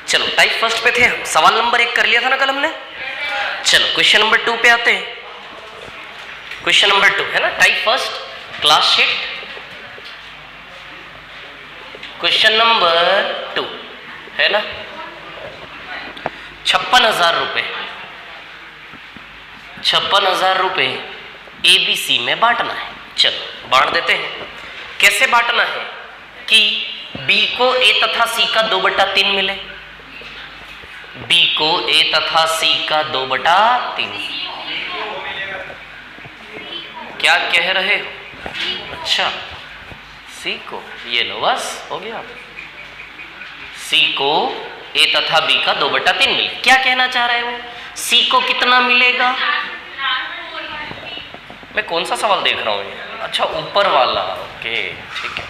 चलो type first पे थे, सवाल नंबर 1 कर लिया था ना कल हमने। चलो क्वेश्चन नंबर 2 पे आते हैं। क्वेश्चन नंबर 2 है ना, type first class sheet, question number 2 है ना। 56,000 रुपए, 56,000 रुपए ABC में बांटना है। चलो बांट देते हैं। कैसे बांटना है कि B को A तथा C का 2/3 मिले, B को A तथा C का 2/3। क्या कह रहे हो? अच्छा C को, ये लो बस हो गया। C को A तथा B का 2/3 मिले। क्या कहना चाह रहे हो? C को कितना मिलेगा? मैं कौन सा सवाल देख रहा हूँ? अच्छा ऊपर वाला, ओके ठीक है।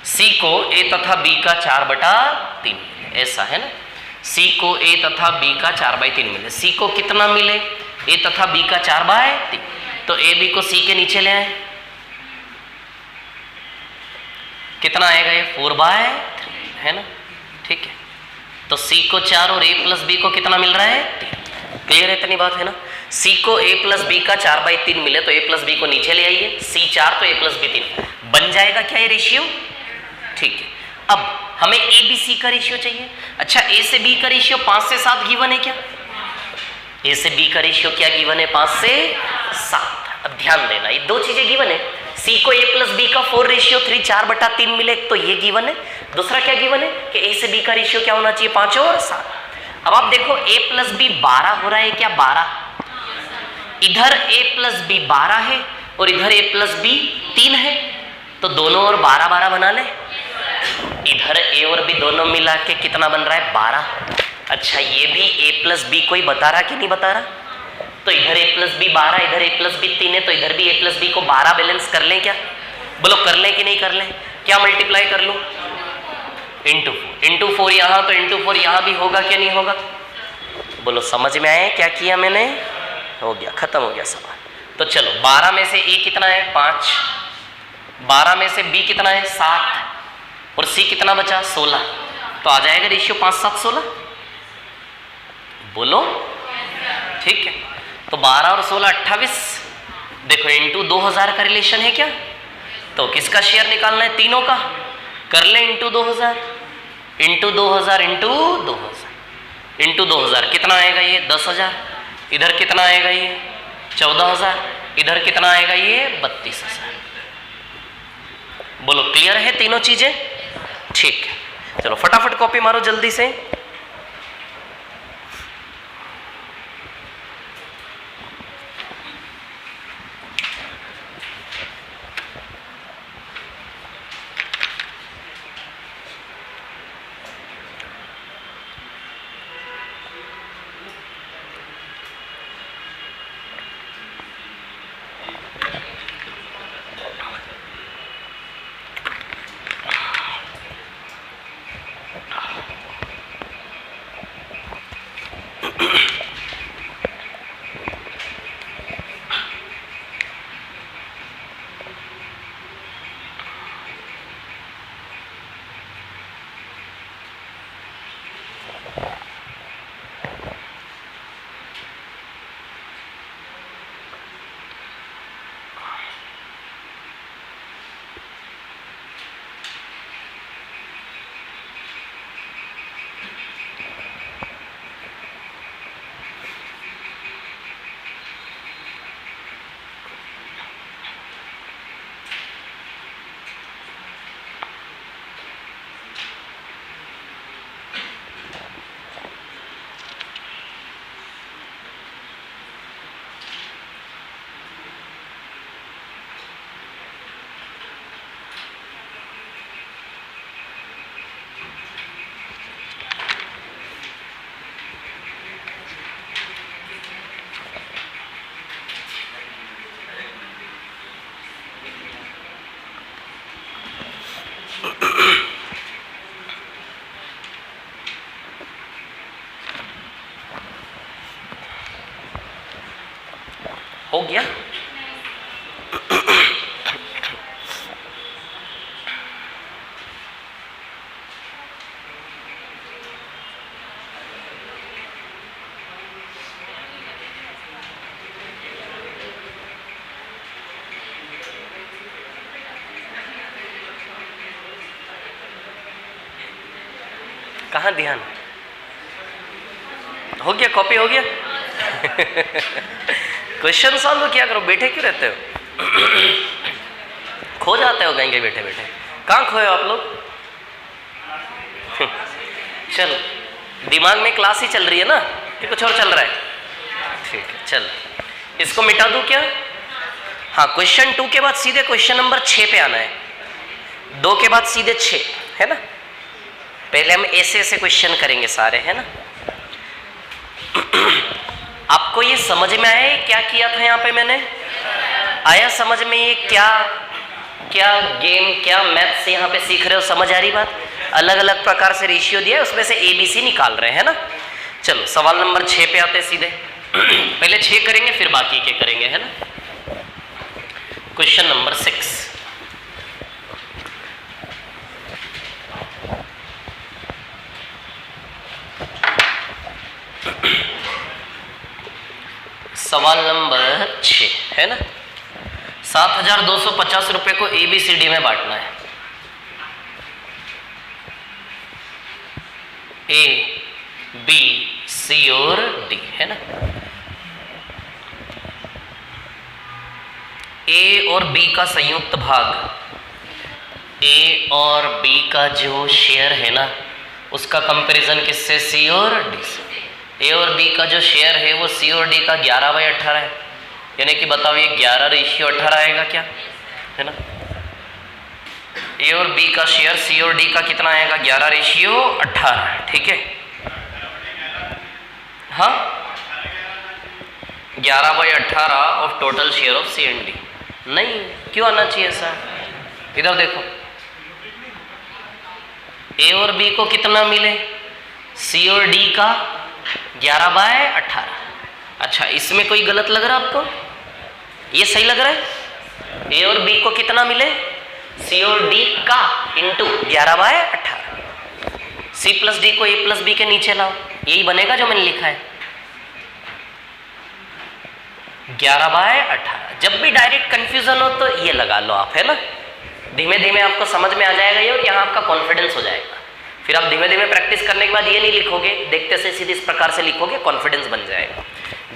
C को A तथा B का 4/3 मिले, ऐसा है ना। C को A तथा B का 4/3 मिले। C को कितना मिले? A तथा B का 4/3। तो A B को C के नीचे ले आए, कितना आएगा ये? 4/3 है ना, ठीक है। तो C को 4 और A प्लस B को कितना मिल रहा है? 3। क्लियर है, इतनी बात है ना। C को A प्लस B का 4/3 मिले तो A प्लस B को नीचे ले आइए, C 4 तो A प्लस B 3। बन जाएगा क्या ये रेशियो? ठीक है। अब हमें A B C का रेशियो चाहिए। अच्छा A से B का रेशियो 5 से 7 गिवन है क्या? A से B का रेशियो क्या गिवन है? 5 से 7। अब ध्यान देना, ये दो चीजें गिवन है। C को A प्लस B का 4:3 4/3 मिले तो ये गिवन है। दूसरा क्या गिवन है कि A से B का रेशियो क्या होना चाहिए? 5 और 7। अब आप देखो A प्लस B 12 हो रहा है क्या? 12। इधर A प्लस B 12 है और इधर A प्लस B 3 है, तो दोनों और 12 बना ले। इधर A और B दोनों मिला के कितना बन रहा है? 12। अच्छा ये भी A प्लस B कोई बता रहा कि नहीं बता रहा? तो इधर A प्लस B 12, इधर A प्लस B 3 है, तो इधर भी A प्लस B को 12 बैलेंस कर लें क्या? बोलो कर लें कि नहीं कर लें? क्या मल्टीप्लाई कर लूँ? इंटू 4 यहाँ, तो इंटू 4 यहाँ भी होगा क्या नहीं होगा? बोलो समझ में आए क्या किया मैंने? हो गया, खत्म हो गया सवाल। तो चलो 12 में से A कितना है? 5। 12 में से B कितना है? 7 और C कितना बचा? 16। तो आ जाएगा रेशियो 5 7 16। बोलो ठीक है। तो 12 और 16 28। देखो इंटू 2000 का रिलेशन है क्या? तो किसका शेयर निकालना है? तीनों का। कर ले इंटू 2000 इंटू 2000 इंटू 2000 इंटू 2000 कितना आएगा ये? 10,000। इधर कितना आएगा ये? 14,000। इधर कितना आएगा ये? 32,000। बोलो क्लियर है तीनों चीजें? ठीक है, चलो फटाफट कॉपी मारो जल्दी से। हो गया। कहाँ ध्यान? हो गया, कॉपी हो गया? क्वेश्चन सॉल्व किया करो, बैठे क्यों रहते हो? खो जाते हो कहेंगे बैठे बैठे। कहाँ खोए आप लोग? चलो, दिमाग में क्लास ही चल रही है ना कि कुछ और चल रहा है? ठीक है, चल इसको मिटा दूं क्या? हाँ, क्वेश्चन 2 के बाद सीधे क्वेश्चन नंबर 6 पे आना है। 2 के बाद सीधे 6 है ना। पहले हम ऐसे ऐसे क्वेश्चन करेंगे सारे, है ना। आपको ये समझ में आया क्या किया था यहाँ पे मैंने? आया समझ में? ये क्या क्या गेम, क्या मैथ्स यहाँ पे सीख रहे हो? समझ आ रही बात? अलग अलग प्रकार से रेशियो दिया है, उसमें से ABC निकाल रहे हैं ना। चलो सवाल नंबर 6 पे आते सीधे। पहले 6 करेंगे फिर बाकी के करेंगे, है ना। Question number 6। सवाल नंबर 6 है ना। 7,250 रुपए को ABCD में बांटना है। A, B, C और D, है ना। A और B का संयुक्त भाग, A और B का जो शेयर है ना, उसका कंपैरिजन किससे? C और D से। A और B का जो शेयर है वो C और D का 11/18 है, यानी कि बताओ ये 11:18 आएगा क्या, है ना। A और B का शेयर C और D का कितना आएगा? 11:18, ठीक है। हाँ, 11/18 of total share of C and D। नहीं, क्यों आना चाहिए ऐसा? इधर देखो, A और B को कितना मिले? C और D का 11/18। अच्छा, इसमें कोई गलत लग रहा है आपको? ये सही लग रहा है? A और B को कितना मिले? C और D का इंटू 11/18। C प्लस D को A प्लस B के नीचे लाओ, यही बनेगा जो मैंने लिखा है, 11/18। जब भी डायरेक्ट कंफ्यूजन हो तो ये लगा लो आप, है ना। धीमे धीमे आपको समझ में आ जाएगा ये, और यहाँ आपका कॉन्फिडेंस हो जाएगा। फिर आप धीमे धीमे प्रैक्टिस करने के बाद ये नहीं लिखोगे, देखते से सीधे इस प्रकार से लिखोगे, कॉन्फिडेंस बन जाएगा।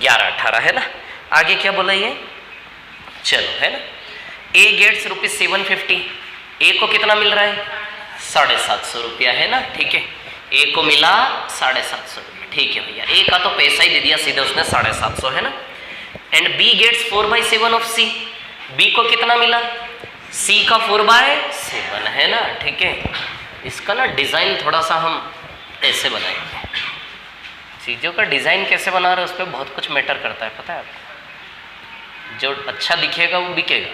11/18 है ना। आगे क्या बोला ये? चलो, है ना। A gets ₹750। A को कितना मिल रहा है? 750 रुपया, है ना, ठीक है। A को मिला 750 रुपया, ठीक है भैया। A का तो पैसा ही दे दिया सीधे उसने, 750, है ना। And B gets 4/7 of C। B को कितना मिला? C का 4/7, है ना, ठीक है। इसका ना डिज़ाइन थोड़ा सा हम ऐसे बनाएंगे। चीज़ों का डिज़ाइन कैसे बना रहे हैं उस पर बहुत कुछ मैटर करता है, पता है आपको। जो अच्छा दिखेगा वो बिकेगा।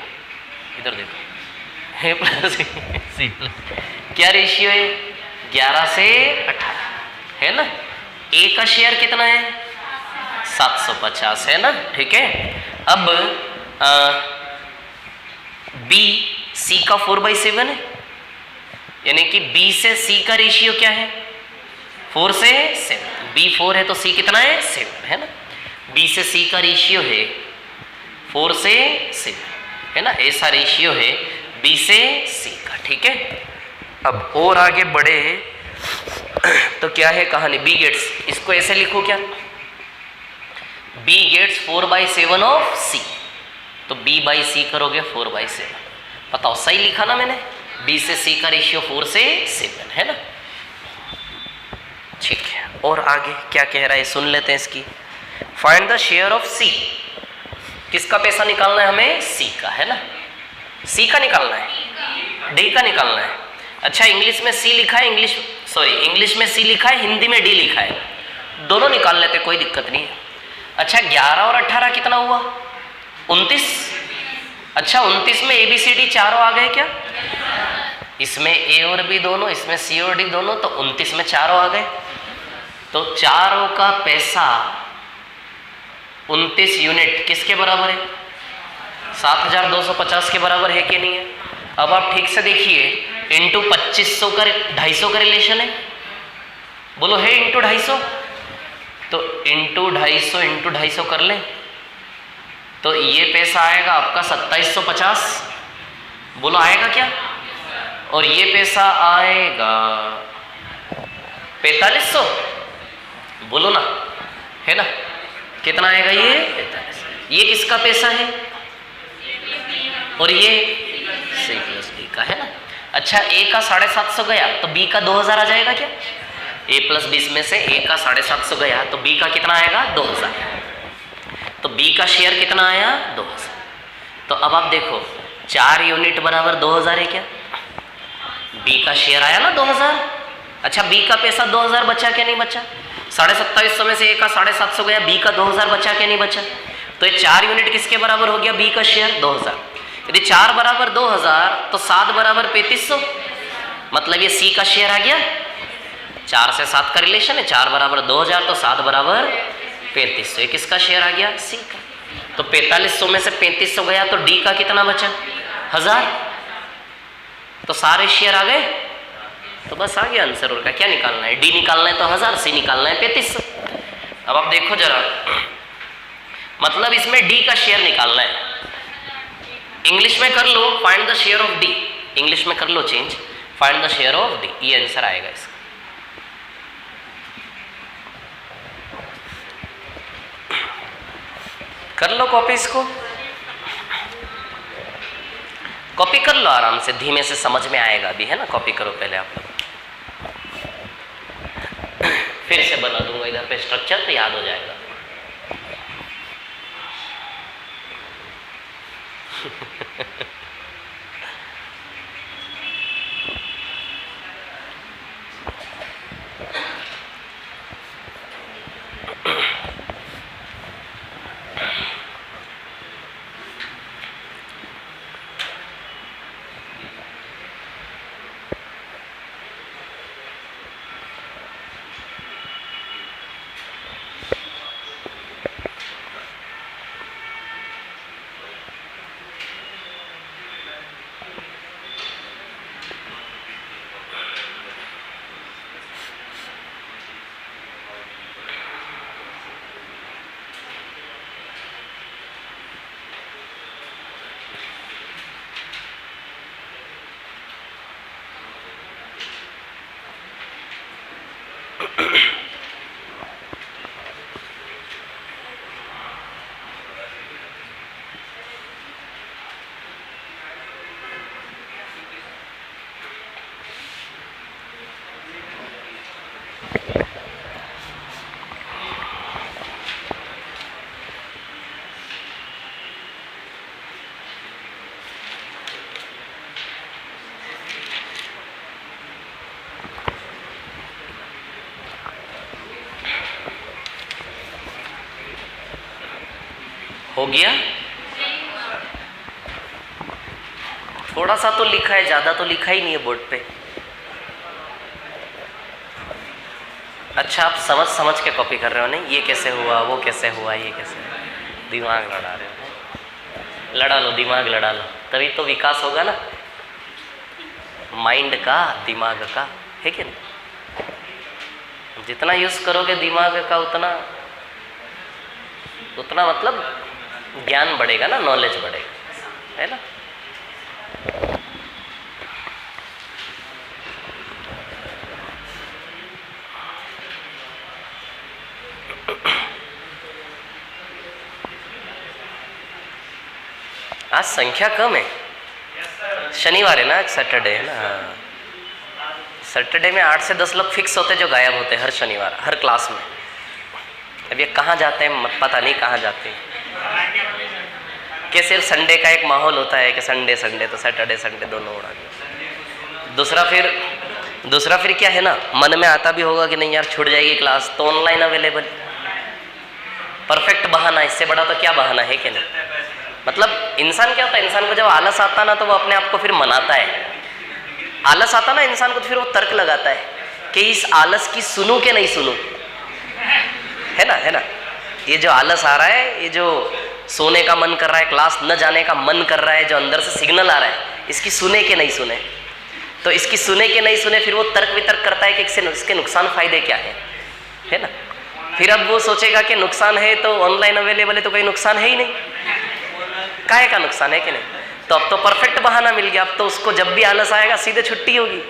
इधर देखो, A प्लस C क्या रेशियो है? 11/18, है ना। A का शेयर कितना है? 750, है ना, ठीक है। अब B C का 4/7 है, यानी कि B से C का रेशियो क्या है? 4/7। B 4 है तो C कितना है? 7, है ना। B से C का रेशियो है 4/7, है ना। ऐसा रेशियो है B से C का, ठीक है। अब और आगे बढ़े तो क्या है कहानी? B गेट्स, इसको ऐसे लिखो क्या? B गेट्स 4/7 ऑफ C, तो B/C करोगे 4/7। बताओ सही लिखा ना मैंने? B से C का रेशियो 4/7, है ना, ठीक है। और आगे क्या कह रहा है सुन लेते हैं इसकी। Find the share of C। किसका पैसा निकालना है हमें? C का, है ना। C का निकालना है, D का निकालना है। अच्छा, इंग्लिश में C लिखा है, इंग्लिश में C लिखा है, हिंदी में D लिखा है, दोनों निकाल लेते, कोई दिक्कत नहीं है। अच्छा, 11 और 18 कितना हुआ? 29। अच्छा, 29 में ABCD चारों आ गए क्या? इसमें A और B दोनों, इसमें C और D दोनों, तो 29 में चारों आ गए। तो चारों का पैसा 29 यूनिट किसके बराबर है? 7,250 के बराबर है कि नहीं है? अब आप ठीक से देखिए, इंटू 2500 का 250 का रिलेशन है, बोलो है इंटू 250, तो इंटू 250 कर लें तो ये पैसा आएगा आपका 2750, बोलो आएगा क्या? और ये पैसा आएगा 4500, बोलो ना, है ना, कितना आएगा ये 45। ये किसका पैसा है और ये सी प्लस बी का है ना। अच्छा ए का 750 गया तो बी का 2000 आ जाएगा क्या? ए प्लस 20 में से ए का 750 गया तो बी का कितना आएगा 2000। तो बी का शेयर कितना आया 2000। तो अब आप देखो 4 यूनिट बराबर 2000 है क्या? बी का शेयर आया ना 2000। अच्छा बी का पैसा 2000 बचा क्या नहीं बचा? 2750 में से ए का 750 गया, बी का 2000 बचा क्या नहीं बचा? तो ये 4 यूनिट किसके बराबर हो गया? बी का शेयर 2000। यदि 4 बराबर 2000 तो 7 बराबर 3500, मतलब ये सी का शेयर आ गया। 4 से 7 का रिलेशन है, 4 बराबर 2000 तो 7 बराबर 3500, ये किसका शेयर आ गया? सी का। तो 4500 में से 3500 गया तो डी का कितना बचा? 1000। तो सारे शेयर आ गए, तो बस आ गया आंसर। और का क्या निकालना है? डी निकालना है तो 1000, सी निकालना है 3500। अब आप देखो जरा, मतलब इसमें डी का शेयर निकालना है। इंग्लिश में कर लो find the share of D, English में कर लो change, find the share of D, ये आंसर आएगा इसका। कर लो कॉपी, इसको कॉपी कर लो आराम से, धीमे से समझ में आएगा अभी, है ना। कॉपी करो पहले आप लोग, फिर से बना दूंगा इधर पे स्ट्रक्चर, तो याद हो जाएगा। हो गया? थोड़ा सा तो लिखा है, ज्यादा तो लिखा ही नहीं है बोर्ड पे। अच्छा आप समझ समझ के कॉपी कर रहे हो, नहीं ये कैसे हुआ, वो कैसे हुआ, ये कैसे, दिमाग लड़ा रहे हो। लड़ा लो, दिमाग लड़ा लो, तभी तो विकास होगा ना माइंड का, दिमाग का, है कि नहीं। जितना यूज करोगे दिमाग का उतना उतना मतलब ज्ञान बढ़ेगा ना, नॉलेज बढ़ेगा, है ना। आज संख्या कम है, शनिवार है ना, आज सैटरडे है ना। सैटरडे में 8 से 10 लोग फिक्स होते जो गायब होते हर शनिवार, हर क्लास में। अब ये कहाँ जाते हैं पता नहीं, कहाँ जाते हैं। कि सिर्फ संडे का एक माहौल होता है कि संडे संडे, तो सैटरडे संडे दोनों उड़ा दिया। दूसरा फिर क्या है ना, मन में आता भी होगा कि नहीं यार छूट जाएगी क्लास, तो ऑनलाइन अवेलेबल, परफेक्ट बहाना, इससे बड़ा तो क्या बहाना है कि नहीं। मतलब इंसान क्या होता है, इंसान को जब आलस आता ना तो वो अपने आप को फिर मनाता है। आलस आता ना इंसान को तो फिर वो तर्क लगाता है कि इस आलस की सुनूं कि नहीं सुनूं, है ना, है ना। ये जो आलस आ रहा है, ये जो सोने का मन कर रहा है, क्लास न जाने का मन कर रहा है, जो अंदर से सिग्नल आ रहा है, इसकी सुने कि नहीं सुने। तो इसकी सुने कि नहीं सुने, फिर वो तर्क वितर्क करता है कि इसके नुकसान फायदे क्या है ना। फिर अब वो सोचेगा कि नुकसान है तो ऑनलाइन अवेलेबल है, तो कोई नुकसान है ही नहीं, काहे का नुकसान है कि नहीं। तो अब तो परफेक्ट बहाना मिल गया, अब तो उसको जब भी आलस आएगा सीधे छुट्टी होगी।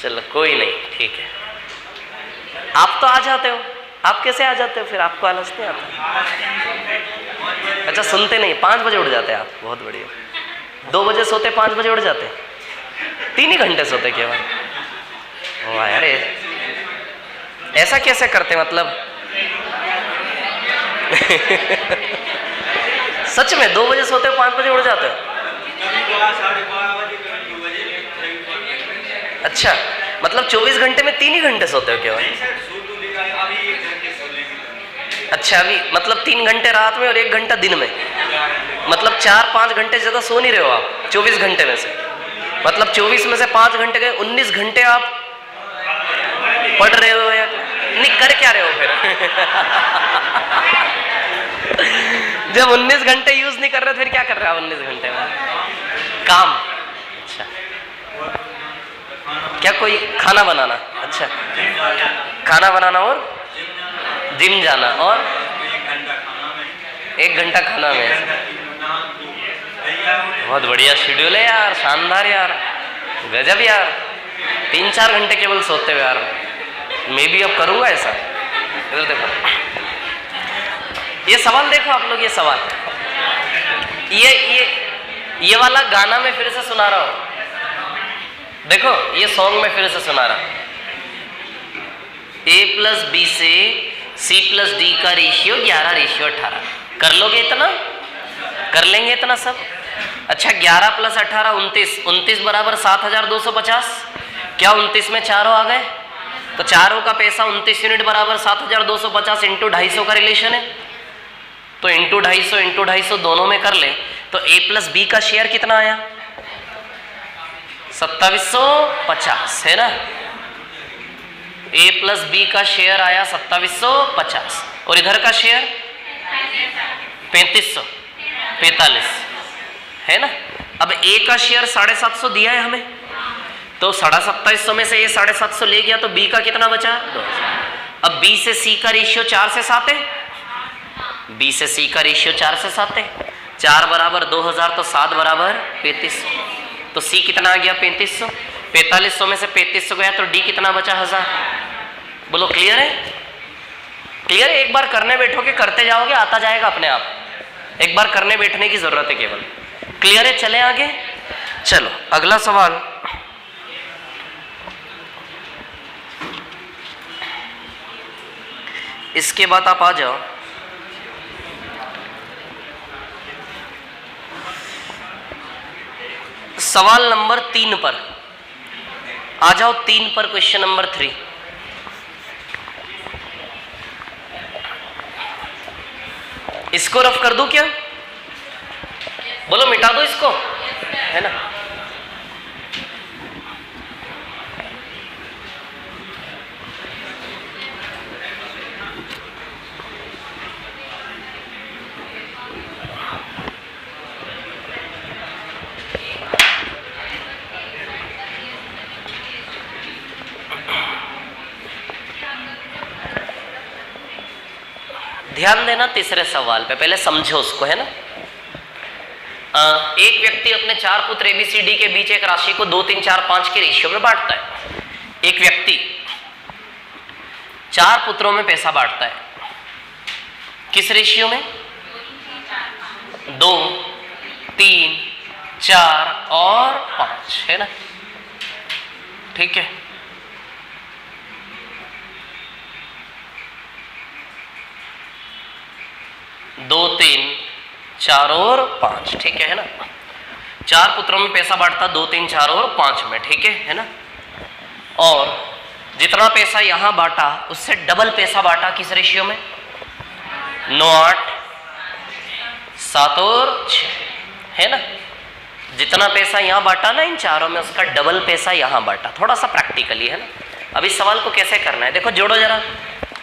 चलो कोई नहीं, ठीक है। आप तो आ जाते हो, आप कैसे आ जाते हो फिर? आपको आलस नहीं आता? अच्छा सुनते नहीं, 5 बजे उठ जाते हैं आप, बहुत बढ़िया। 2 बजे सोते, 5 बजे उठ जाते, 3 ही घंटे सोते केवल। वाह यार, ऐसा कैसे करते मतलब? सच में 2 बजे सोते हो, 5 बजे उठ जाते हो? अच्छा, मतलब 24 घंटे में 3 ही घंटे सोते हो केवल? अच्छा, अभी मतलब 3 घंटे रात में और 1 घंटा दिन में, मतलब 4-5 घंटे ज्यादा सो नहीं रहे हो आप 24 घंटे में से। मतलब 24 में से 5 घंटे गए, 19 घंटे आप पढ़ रहे हो या नहीं? कर क्या रहे हो फिर? जब 19 घंटे यूज नहीं कर रहे फिर क्या कर रहे हो 19 घंटे में? काम। अच्छा, क्या कोई खाना बनाना? अच्छा, खाना बनाना और जिम जाना और 1 घंटा खाना में। बहुत बढ़िया शेड्यूल है यार, शानदार यार, गजब यार। 3-4 घंटे केवल सोते हो यार। मैं भी अब करूंगा ऐसा। इधर देखो, ये सवाल देखो आप लोग, ये सवाल, ये वाला गाना मैं फिर से सुना रहा हूं। देखो ये सॉन्ग मैं फिर से सुना रहा हूं। A+B से C+D का रेशियो 11:18। कर लोगे इतना? कर लेंगे इतना सब? अच्छा, 11 + 18 29, 29 बराबर 7250। क्या 29 में चारों आ गए? तो चारों का पैसा 29 यूनिट बराबर 7250 × 250 का रिलेशन है। तो इंटू 250 दोनों में कर ले तो A+B का शेयर कितना आया? 2750 है ना। A+B का शेयर आया 2750 और इधर का शेयर 45 है ना। अब A का शेयर 750 दिया है हमें, तो 2750 में से ये 750 ले गया तो B का कितना बचा? 2000। अब B से C का रेशियो 4 से 7 है। B से C का रेशियो 4 से 7 है। 4 बराबर 2000 तो 7 बराबर 3500। तो C कितना आ गया? 3500। 4500 में से 3500 गया तो D कितना बचा? 1000। बोलो क्लियर है? क्लियर है? एक बार करने बैठोगे, करते जाओगे, आता जाएगा अपने आप। एक बार करने बैठने की जरूरत है केवल। क्लियर है? चले आगे। चलो अगला सवाल। इसके बाद आप आ जाओ सवाल नंबर 3 पर। आ जाओ 3 पर, क्वेश्चन नंबर 3। इसको रफ कर दूं क्या? बोलो मिटा दो इसको, है ना। ध्यान देना तीसरे सवाल पे, पहले समझो उसको, है ना। एक व्यक्ति अपने 4 पुत्र ABCD के बीच एक राशि को 2, 3, 4, 5 के रेशियो में बांटता है। एक व्यक्ति 4 पुत्रों में पैसा बांटता है। किस रेशियो में? 2, 3, 4 और 5, है ना। ठीक है। दो, 3, 4 और 5, ठीक है ना। 4 पुत्रों में पैसा बांटता 2, 3, 4 और 5 में, ठीक है ना। और जितना पैसा यहां बांटा उससे डबल पैसा बांटा किस रेशियो में? 9, 8, 7 और 6, है ना। जितना पैसा यहां बांटा ना इन चारों में, उसका डबल पैसा यहां बांटा। थोड़ा सा प्रैक्टिकली, है ना। अब इस सवाल को कैसे करना है देखो, जोड़ो जरा।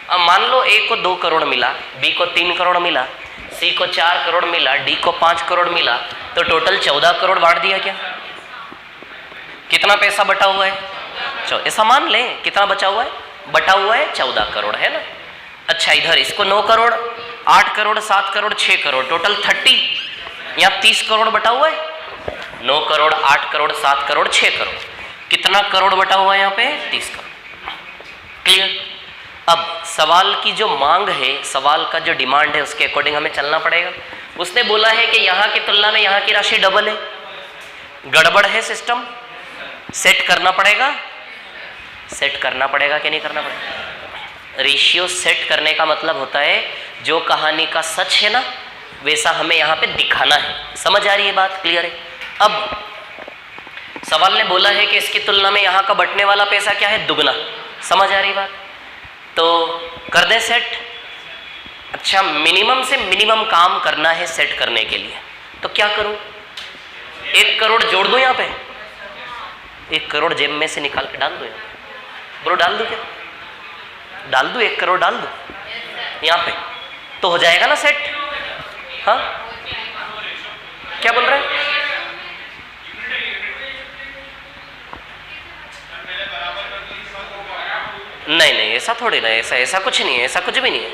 अब मान लो A को 2 करोड़ मिला, B को 3 करोड़ मिला, C को 4 करोड़ मिला, D को 5 करोड़ मिला, तो टोटल 14 करोड़ बांट दिया क्या? कितना पैसा बटा हुआ है? ऐसा मान ले। कितना बचा हुआ है? बटा हुआ है 14 करोड़, है ना। अच्छा, इधर इसको 9 करोड़, 8 करोड़, 7 करोड़, 6 करोड़, टोटल 30, यहाँ 30 करोड़ बटा हुआ है। 9 करोड़, 8 करोड़, 7 करोड़, 6 करोड़, कितना करोड़ बटा हुआ है यहाँ पे? 30 करोड़। क्लियर? अब सवाल की जो मांग है, सवाल का जो डिमांड है, उसके अकॉर्डिंग हमें चलना पड़ेगा। उसने बोला है कि यहाँ की तुलना में यहाँ की राशि डबल है, गड़बड़ है सिस्टम, सेट करना पड़ेगा। सेट करना पड़ेगा कि नहीं करना पड़ेगा? रेशियो सेट करने का मतलब होता है जो कहानी का सच है ना, वैसा हमें यहाँ पे दिखाना है। समझ आ रही है बात? क्लियर है? अब सवाल ने बोला है कि इसकी तुलना में यहाँ का बटने वाला पैसा क्या है? दुगना। समझ आ रही बात? तो कर दे सेट। अच्छा, मिनिमम से मिनिमम काम करना है सेट करने के लिए, तो क्या करूं? 1 करोड़ जोड़ दूं यहाँ पे? 1 करोड़ जेब में से निकाल के डाल दूं यहाँ पे? बोलो डाल दूं क्या? डाल दूं? 1 करोड़ डाल दूं यहाँ पे तो हो जाएगा ना सेट? हाँ, क्या बोल रहे हैं? नहीं नहीं, ऐसा थोड़ी ना, ऐसा कुछ नहीं है, ऐसा कुछ भी नहीं है।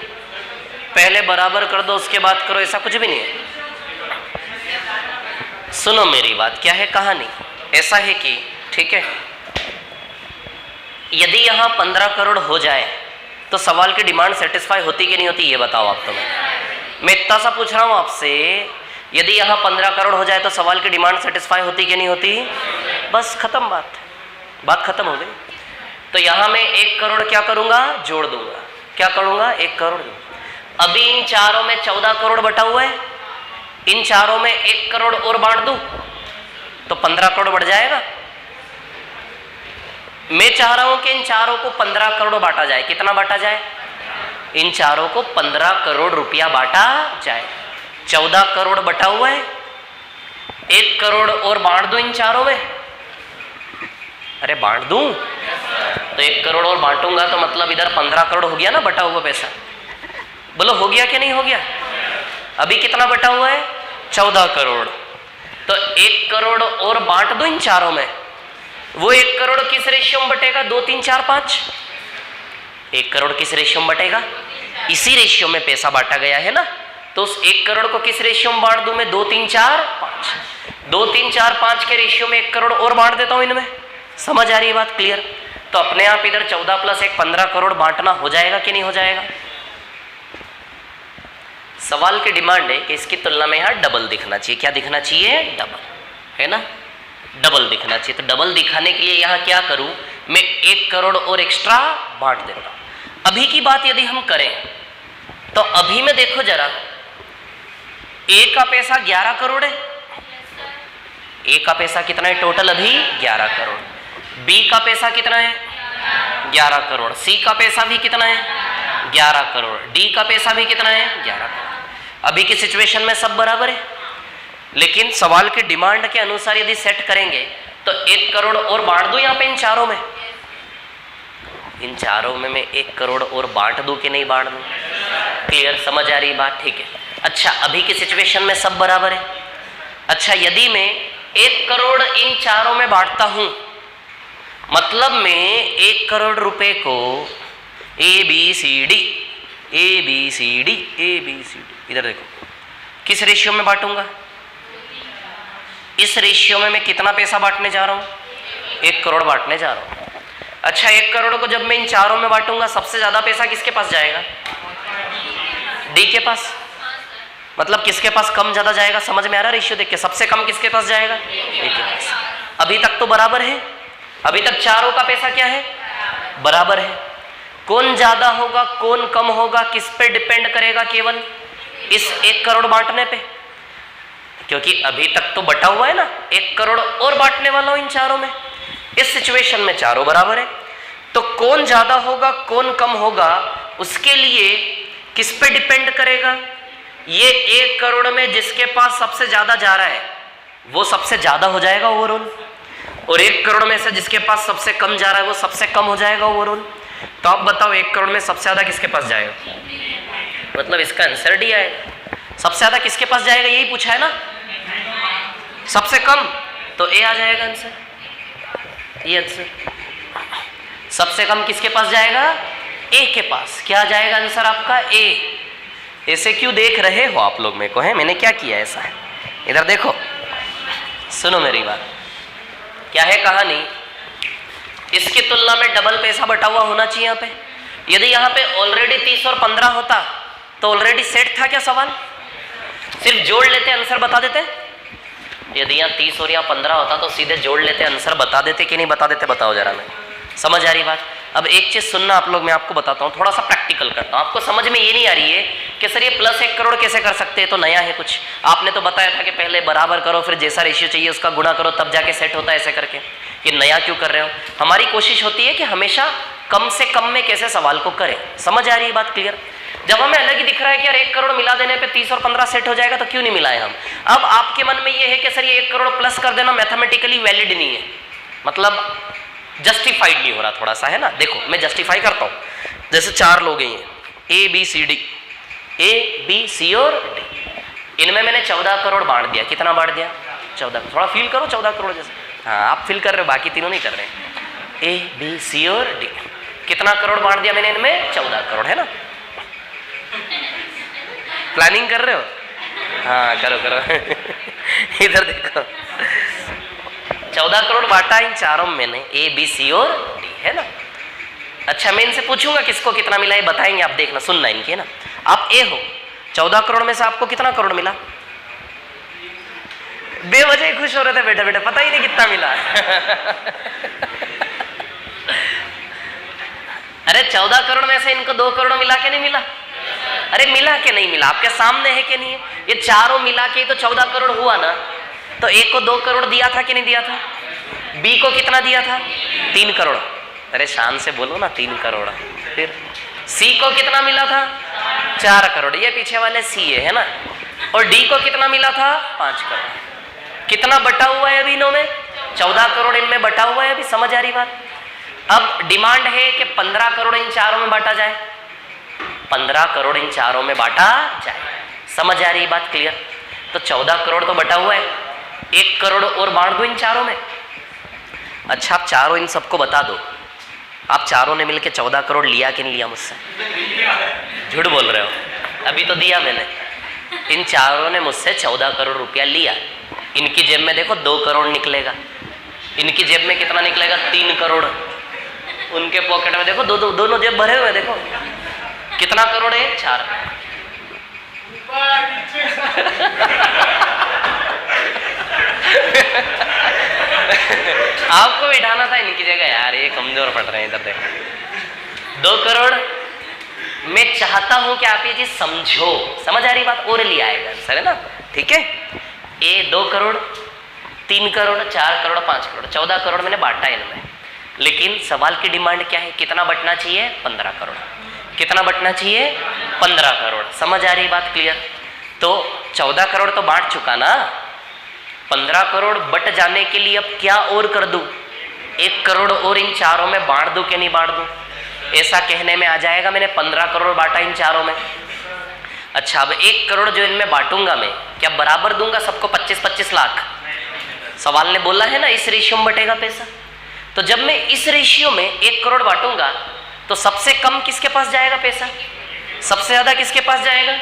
पहले बराबर कर दो उसके बाद करो, ऐसा कुछ भी नहीं है। सुनो मेरी बात, क्या है कहानी? ऐसा है कि ठीक है, यदि यहाँ 15 करोड़ हो जाए तो सवाल की डिमांड सेटिस्फाई होती कि नहीं होती, ये बताओ आप। तो मैं इतना सा पूछ रहा हूँ आपसे, यदि यहाँ 15 करोड़ हो जाए तो सवाल की डिमांड सेटिस्फाई होती कि नहीं होती? बस खत्म बात खत्म हो गई। तो यहाँ मैं 1 करोड़ क्या करूँगा? जोड़ दूंगा। क्या करूँगा? 1 करोड़। अभी इन चारों में 14 करोड़ बटा हुआ है, इन चारों में 1 करोड़ और बांट दूं तो 15 करोड़ बढ़ जाएगा। मैं चाह रहा हूं कि इन चारों को 15 करोड़ बांटा जाए। कितना बांटा जाए? इन चारों को 15 करोड़ रुपया बांटा जाए। 14 करोड़ बटा हुआ है, 1 करोड़ और बांट दूं इन चारों में। अरे बांट दूं तो 1 करोड़ और बांटूंगा तो मतलब इधर 15 करोड़ हो गया ना बटा हुआ पैसा। बोलो हो गया कि नहीं हो गया? अभी कितना बटा हुआ है? 14 करोड़। तो 1 करोड़ और बांट दो इन चारों में। वो 1 करोड़ किस रेशियो में बटेगा? 2 3 4 5। 1 करोड़ किस रेशियो में बटेगा? इसी रेशियो में पैसा बांटा गया है ना, तो उस 1 करोड़ को किस रेशियो में बांट दूं मैं? 2 3 4 5। 2 3 4 5 के रेशियो में 1 करोड़ और बांट देता हूं इनमें। समझ आ रही है बात? क्लियर? तो अपने आप इधर 14 + 1 15 करोड़ बांटना हो जाएगा कि नहीं हो जाएगा? सवाल की डिमांड है कि इसकी तुलना में यहाँ डबल दिखना चाहिए। क्या दिखना चाहिए? डबल, है ना? डबल दिखना चाहिए। तो डबल दिखाने के लिए यहाँ क्या करूं मैं? 1 करोड़ और एक्स्ट्रा बांट देता हूं। अभी की बात यदि हम करें तो अभी में देखो जरा, ए का पैसा 11 करोड़ है। ए का पैसा कितना है टोटल? अभी 11 करोड़। बी का पैसा कितना है? 11 करोड़। सी का पैसा भी कितना है? 11 करोड़। डी का पैसा भी कितना है? 11 करोड़। अभी की सिचुएशन में सब बराबर है, लेकिन सवाल की डिमांड के अनुसार यदि सेट करेंगे तो 1 करोड़ और बांट दूं यहाँ पे इन चारों में। इन चारों में मैं 1 करोड़ और बांट दूं कि नहीं बांट दूं? क्लियर? समझ आ रही बात? ठीक है। अच्छा, अभी की सिचुएशन में सब बराबर है। अच्छा, यदि मैं 1 करोड़ इन चारों में बांटता हूं, मतलब मैं 1 करोड़ रुपए को ABCD इधर देखो किस रेशियो में बांटूंगा? इस रेशियो में मैं कितना पैसा बांटने जा रहा हूं? 1 करोड़ बांटने जा रहा हूं। अच्छा, 1 करोड़ को जब मैं इन चारों में बांटूंगा, सबसे ज्यादा पैसा किसके पास जाएगा? डी के पास। मतलब किसके पास कम ज्यादा जाएगा? समझ में आ रहा? रेशियो देख के सबसे कम किसके पास जाएगा? डी के पास। अभी तक तो बराबर है, अभी तक चारों का पैसा क्या है? बराबर है। कौन ज्यादा होगा कौन कम होगा किस पे डिपेंड करेगा? केवल इस 1 करोड़ बांटने पे, क्योंकि अभी तक तो बटा हुआ है ना। 1 करोड़ और बांटने वाला हूं इन चारों में। इस सिचुएशन में चारों बराबर है, तो कौन ज्यादा होगा कौन कम होगा उसके लिए किस पे डिपेंड करेगा? ये 1 करोड़ में जिसके पास सबसे ज्यादा जा रहा है वो सबसे ज्यादा हो जाएगा ओवरऑल, और 1 करोड़ में से जिसके पास सबसे कम जा रहा है वो सबसे कम हो जाएगा ओवरऑल। तो आप बताओ 1 करोड़ में सबसे ज्यादा किसके पास जाएगा? मतलब इसका आंसर डी आएगा। सबसे ज्यादा किसके पास जाएगा यही पूछा है ना? सबसे कम, तो ए आ जाएगा आंसर, ये आंसर। सबसे कम किसके पास जाएगा? ए के पास। क्या जाएगा आंसर आपका? ए। ऐसे क्यों देख रहे हो आप लोग मेरे को? है मैंने क्या किया ऐसा है? इधर देखो, सुनो मेरी बात। क्या है कहानी? इसकी तुलना में डबल पैसा बटा हुआ होना चाहिए यहाँ पे। यदि यहाँ पे ऑलरेडी 30 और 15 होता तो ऑलरेडी सेट था क्या सवाल? सिर्फ जोड़ लेते आंसर बता देते। यदि यहाँ 30 और यहाँ 15 होता तो सीधे जोड़ लेते आंसर बता देते कि नहीं बता देते? बताओ जरा। मैं समझ आ रही बात? अब एक चीज सुनना आप लोग, मैं आपको बताता हूँ, थोड़ा सा प्रैक्टिकल करता हूँ। आपको समझ में ये नहीं आ रही है कि सर ये प्लस 1 करोड़ कैसे कर सकते हैं, तो नया है कुछ। आपने तो बताया था कि पहले बराबर करो, फिर जैसा रेशियो चाहिए उसका गुणा करो, तब जाके सेट होता है, ऐसे करके। ये नया क्यों कर रहे हो? हमारी कोशिश होती है कि हमेशा कम से कम में कैसे सवाल को करें। समझ आ रही है बात? क्लियर? जब हमें अलग ही दिख रहा है कि यार 1 करोड़ मिला देने पे 30 और 15 सेट हो जाएगा, तो क्यों नहीं मिलाए हम? अब आपके मन में ये है कि सर ये 1 करोड़ प्लस कर देना मैथमेटिकली वैलिड नहीं है, मतलब जस्टिफाइड नहीं हो रहा थोड़ा सा, है ना। देखो मैं जस्टिफाई करता हूँ। जैसे 4 लोग हैं, A B C D, A B C और डी। इनमें मैंने 14 करोड़ बांट दिया। कितना बांट दिया? 14। थोड़ा फील करो 14 करोड़ जैसे। हाँ आप फील कर रहे हो, बाकी तीनों नहीं कर रहे। ए बी सी और डी, कितना करोड़ बांट दिया मैंने इनमें? 14 करोड़, है ना। प्लानिंग कर रहे हो? हाँ करो करो। इधर देखो, 14 करोड़ बांटा इन चारों में मैंने, ए बी सी और डी, है ना। अच्छा मैं इनसे पूछूंगा किसको कितना मिला है, बताएंगे आप, देखना सुनना इनके, है ना। आप ए हो, 14 करोड़ में से आपको कितना करोड़ मिला? बेवजह ही खुश हो रहे थे बेटा बेटा, पता ही नहीं कितना मिला। अरे 14 करोड़ में से इनको 2 करोड़ मिला के नहीं मिला? अरे मिला के नहीं मिला? आपके सामने है कि नहीं है? ये चारों मिला के तो 14 करोड़ हुआ ना। तो एक को 2 करोड़ दिया था कि नहीं दिया था? बी को कितना दिया था? 3 करोड़। अरे शान से बोलो ना, 3 करोड़। फिर सी को कितना मिला था? 4 करोड़। ये पीछे वाले सी है ना। और डी को कितना मिला था? 5 करोड़। कितना बटा हुआ है अभी इनों में? 14 करोड़ इनमें बटा हुआ है अभी। समझ आ रही बात? अब डिमांड है कि 15 करोड़ इन चारों में बांटा जाए। 15 करोड़ इन चारों में बांटा जाए। समझ आ रही बात? क्लियर? तो 14 करोड़ तो बटा हुआ है, 1 करोड़ और बांट दो इन चारों में। अच्छा आप चारों इन सबको बता दो, आप चारों ने मिलके 14 करोड़ लिया कि नहीं लिया मुझसे? झूठ बोल रहे हो, अभी तो दिया मैंने। इन चारों ने मुझसे 14 करोड़ रुपया लिया। इनकी जेब में देखो 2 करोड़ निकलेगा, इनकी जेब में कितना निकलेगा? 3 करोड़। उनके पॉकेट में देखो दोनों जेब भरे हुए, देखो कितना करोड़ है? 4। आपको बिठाना था इनकी जगह यार, ये कमजोर पड़ रहे हैं। इधर देखो 2 करोड़। मैं चाहता हूं कि आप ये चीज समझो। समझ आ रही बात? और लिया आएगा सर, है ना। ठीक है, ये 2 करोड़, 3 करोड़, 4 करोड़, 5 करोड़, 14 करोड़ मैंने बांटा इनमें। लेकिन सवाल की डिमांड क्या है? कितना बटना चाहिए? 15 करोड़। कितना बटना चाहिए? 15 करोड़। समझ आ रही बात? क्लियर? तो 14 करोड़ तो बांट चुका ना, 15 करोड़ बट जाने के लिए अब क्या और कर दूं? 1 करोड़ और इन चारों में बांट दूं कि नहीं बांट दूं? ऐसा कहने में आ जाएगा मैंने 15 करोड़ बांटा इन चारों में। अच्छा अब 1 करोड़ जो इनमें बांटूंगा मैं, क्या बराबर दूंगा सबको 25-25 लाख? सवाल ने बोला है ना इस रेशियो में बटेगा पैसा। तो जब मैं इस रेशियो में 1 करोड़ बांटूंगा तो सबसे कम किसके पास जाएगा पैसा? सबसे ज्यादा किसके पास जाएगा?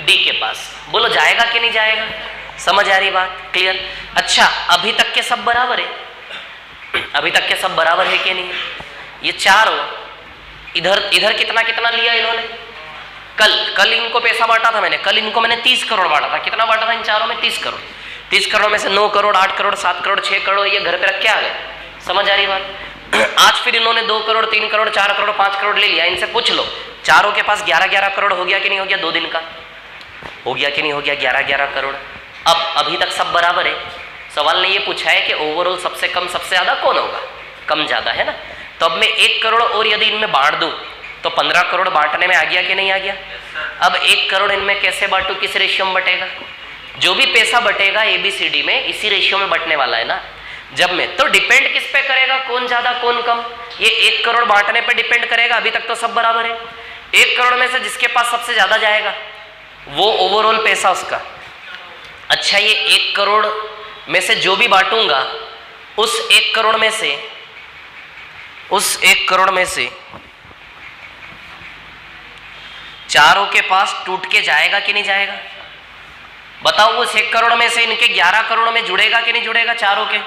डी के पास। बोलो जाएगा कि नहीं जाएगा? समझ आ रही बात? क्लियर? अच्छा अभी तक के सब बराबर है? अभी तक के सब बराबर है कि नहीं? ये चारों इधर कितना कितना लिया इन्होंने? कल इनको पैसा बांटा था मैंने, कल इनको मैंने 30 करोड़ बांटा था। कितना बांटा था इन चारों में? 30 करोड़। 30 करोड़ में से 9 करोड़, 8 करोड़, 7 करोड़, 6 करोड़ ये घर पे रख के आ गए। समझ आ रही बात? आज फिर इन्होंने 2 करोड़, 3 करोड़, 4 करोड़, 5 करोड़ ले लिया। इनसे पूछ लो चारों के पास 11-11 करोड़ हो गया कि नहीं हो गया? 2 दिन का हो गया कि नहीं हो गया? 11-11 करोड़। अब अभी तक सब बराबर है। सवाल ने ये पूछा है कि ओवरऑल सबसे कम सबसे ज्यादा कौन होगा? कम ज्यादा, है ना। तो अब मैं 1 करोड़ और यदि इनमें बांट दूं तो 15 करोड़ बांटने में आ गया कि नहीं आ गया? अब 1 करोड़ इनमें कैसे बांटू? किस रेशियो में बटेगा? जो भी पैसा बटेगा ABCD में इसी रेशियो में बटने वाला है ना। जब में तो डिपेंड किस पे करेगा? कौन ज्यादा कौन कम? ये 1 करोड़ बांटने पे डिपेंड करेगा। अभी तक तो सब बराबर है। 1 करोड़ में से जिसके पास सबसे ज्यादा जाएगा वो ओवरऑल पैसा उसका। अच्छा ये 1 करोड़ में से जो भी बांटूंगा उस 1 करोड़ में से चारों के पास टूट के जाएगा कि नहीं जाएगा? बताओ उस 1 करोड़ में से इनके 11 करोड़ में जुड़ेगा कि नहीं जुड़ेगा? चारों के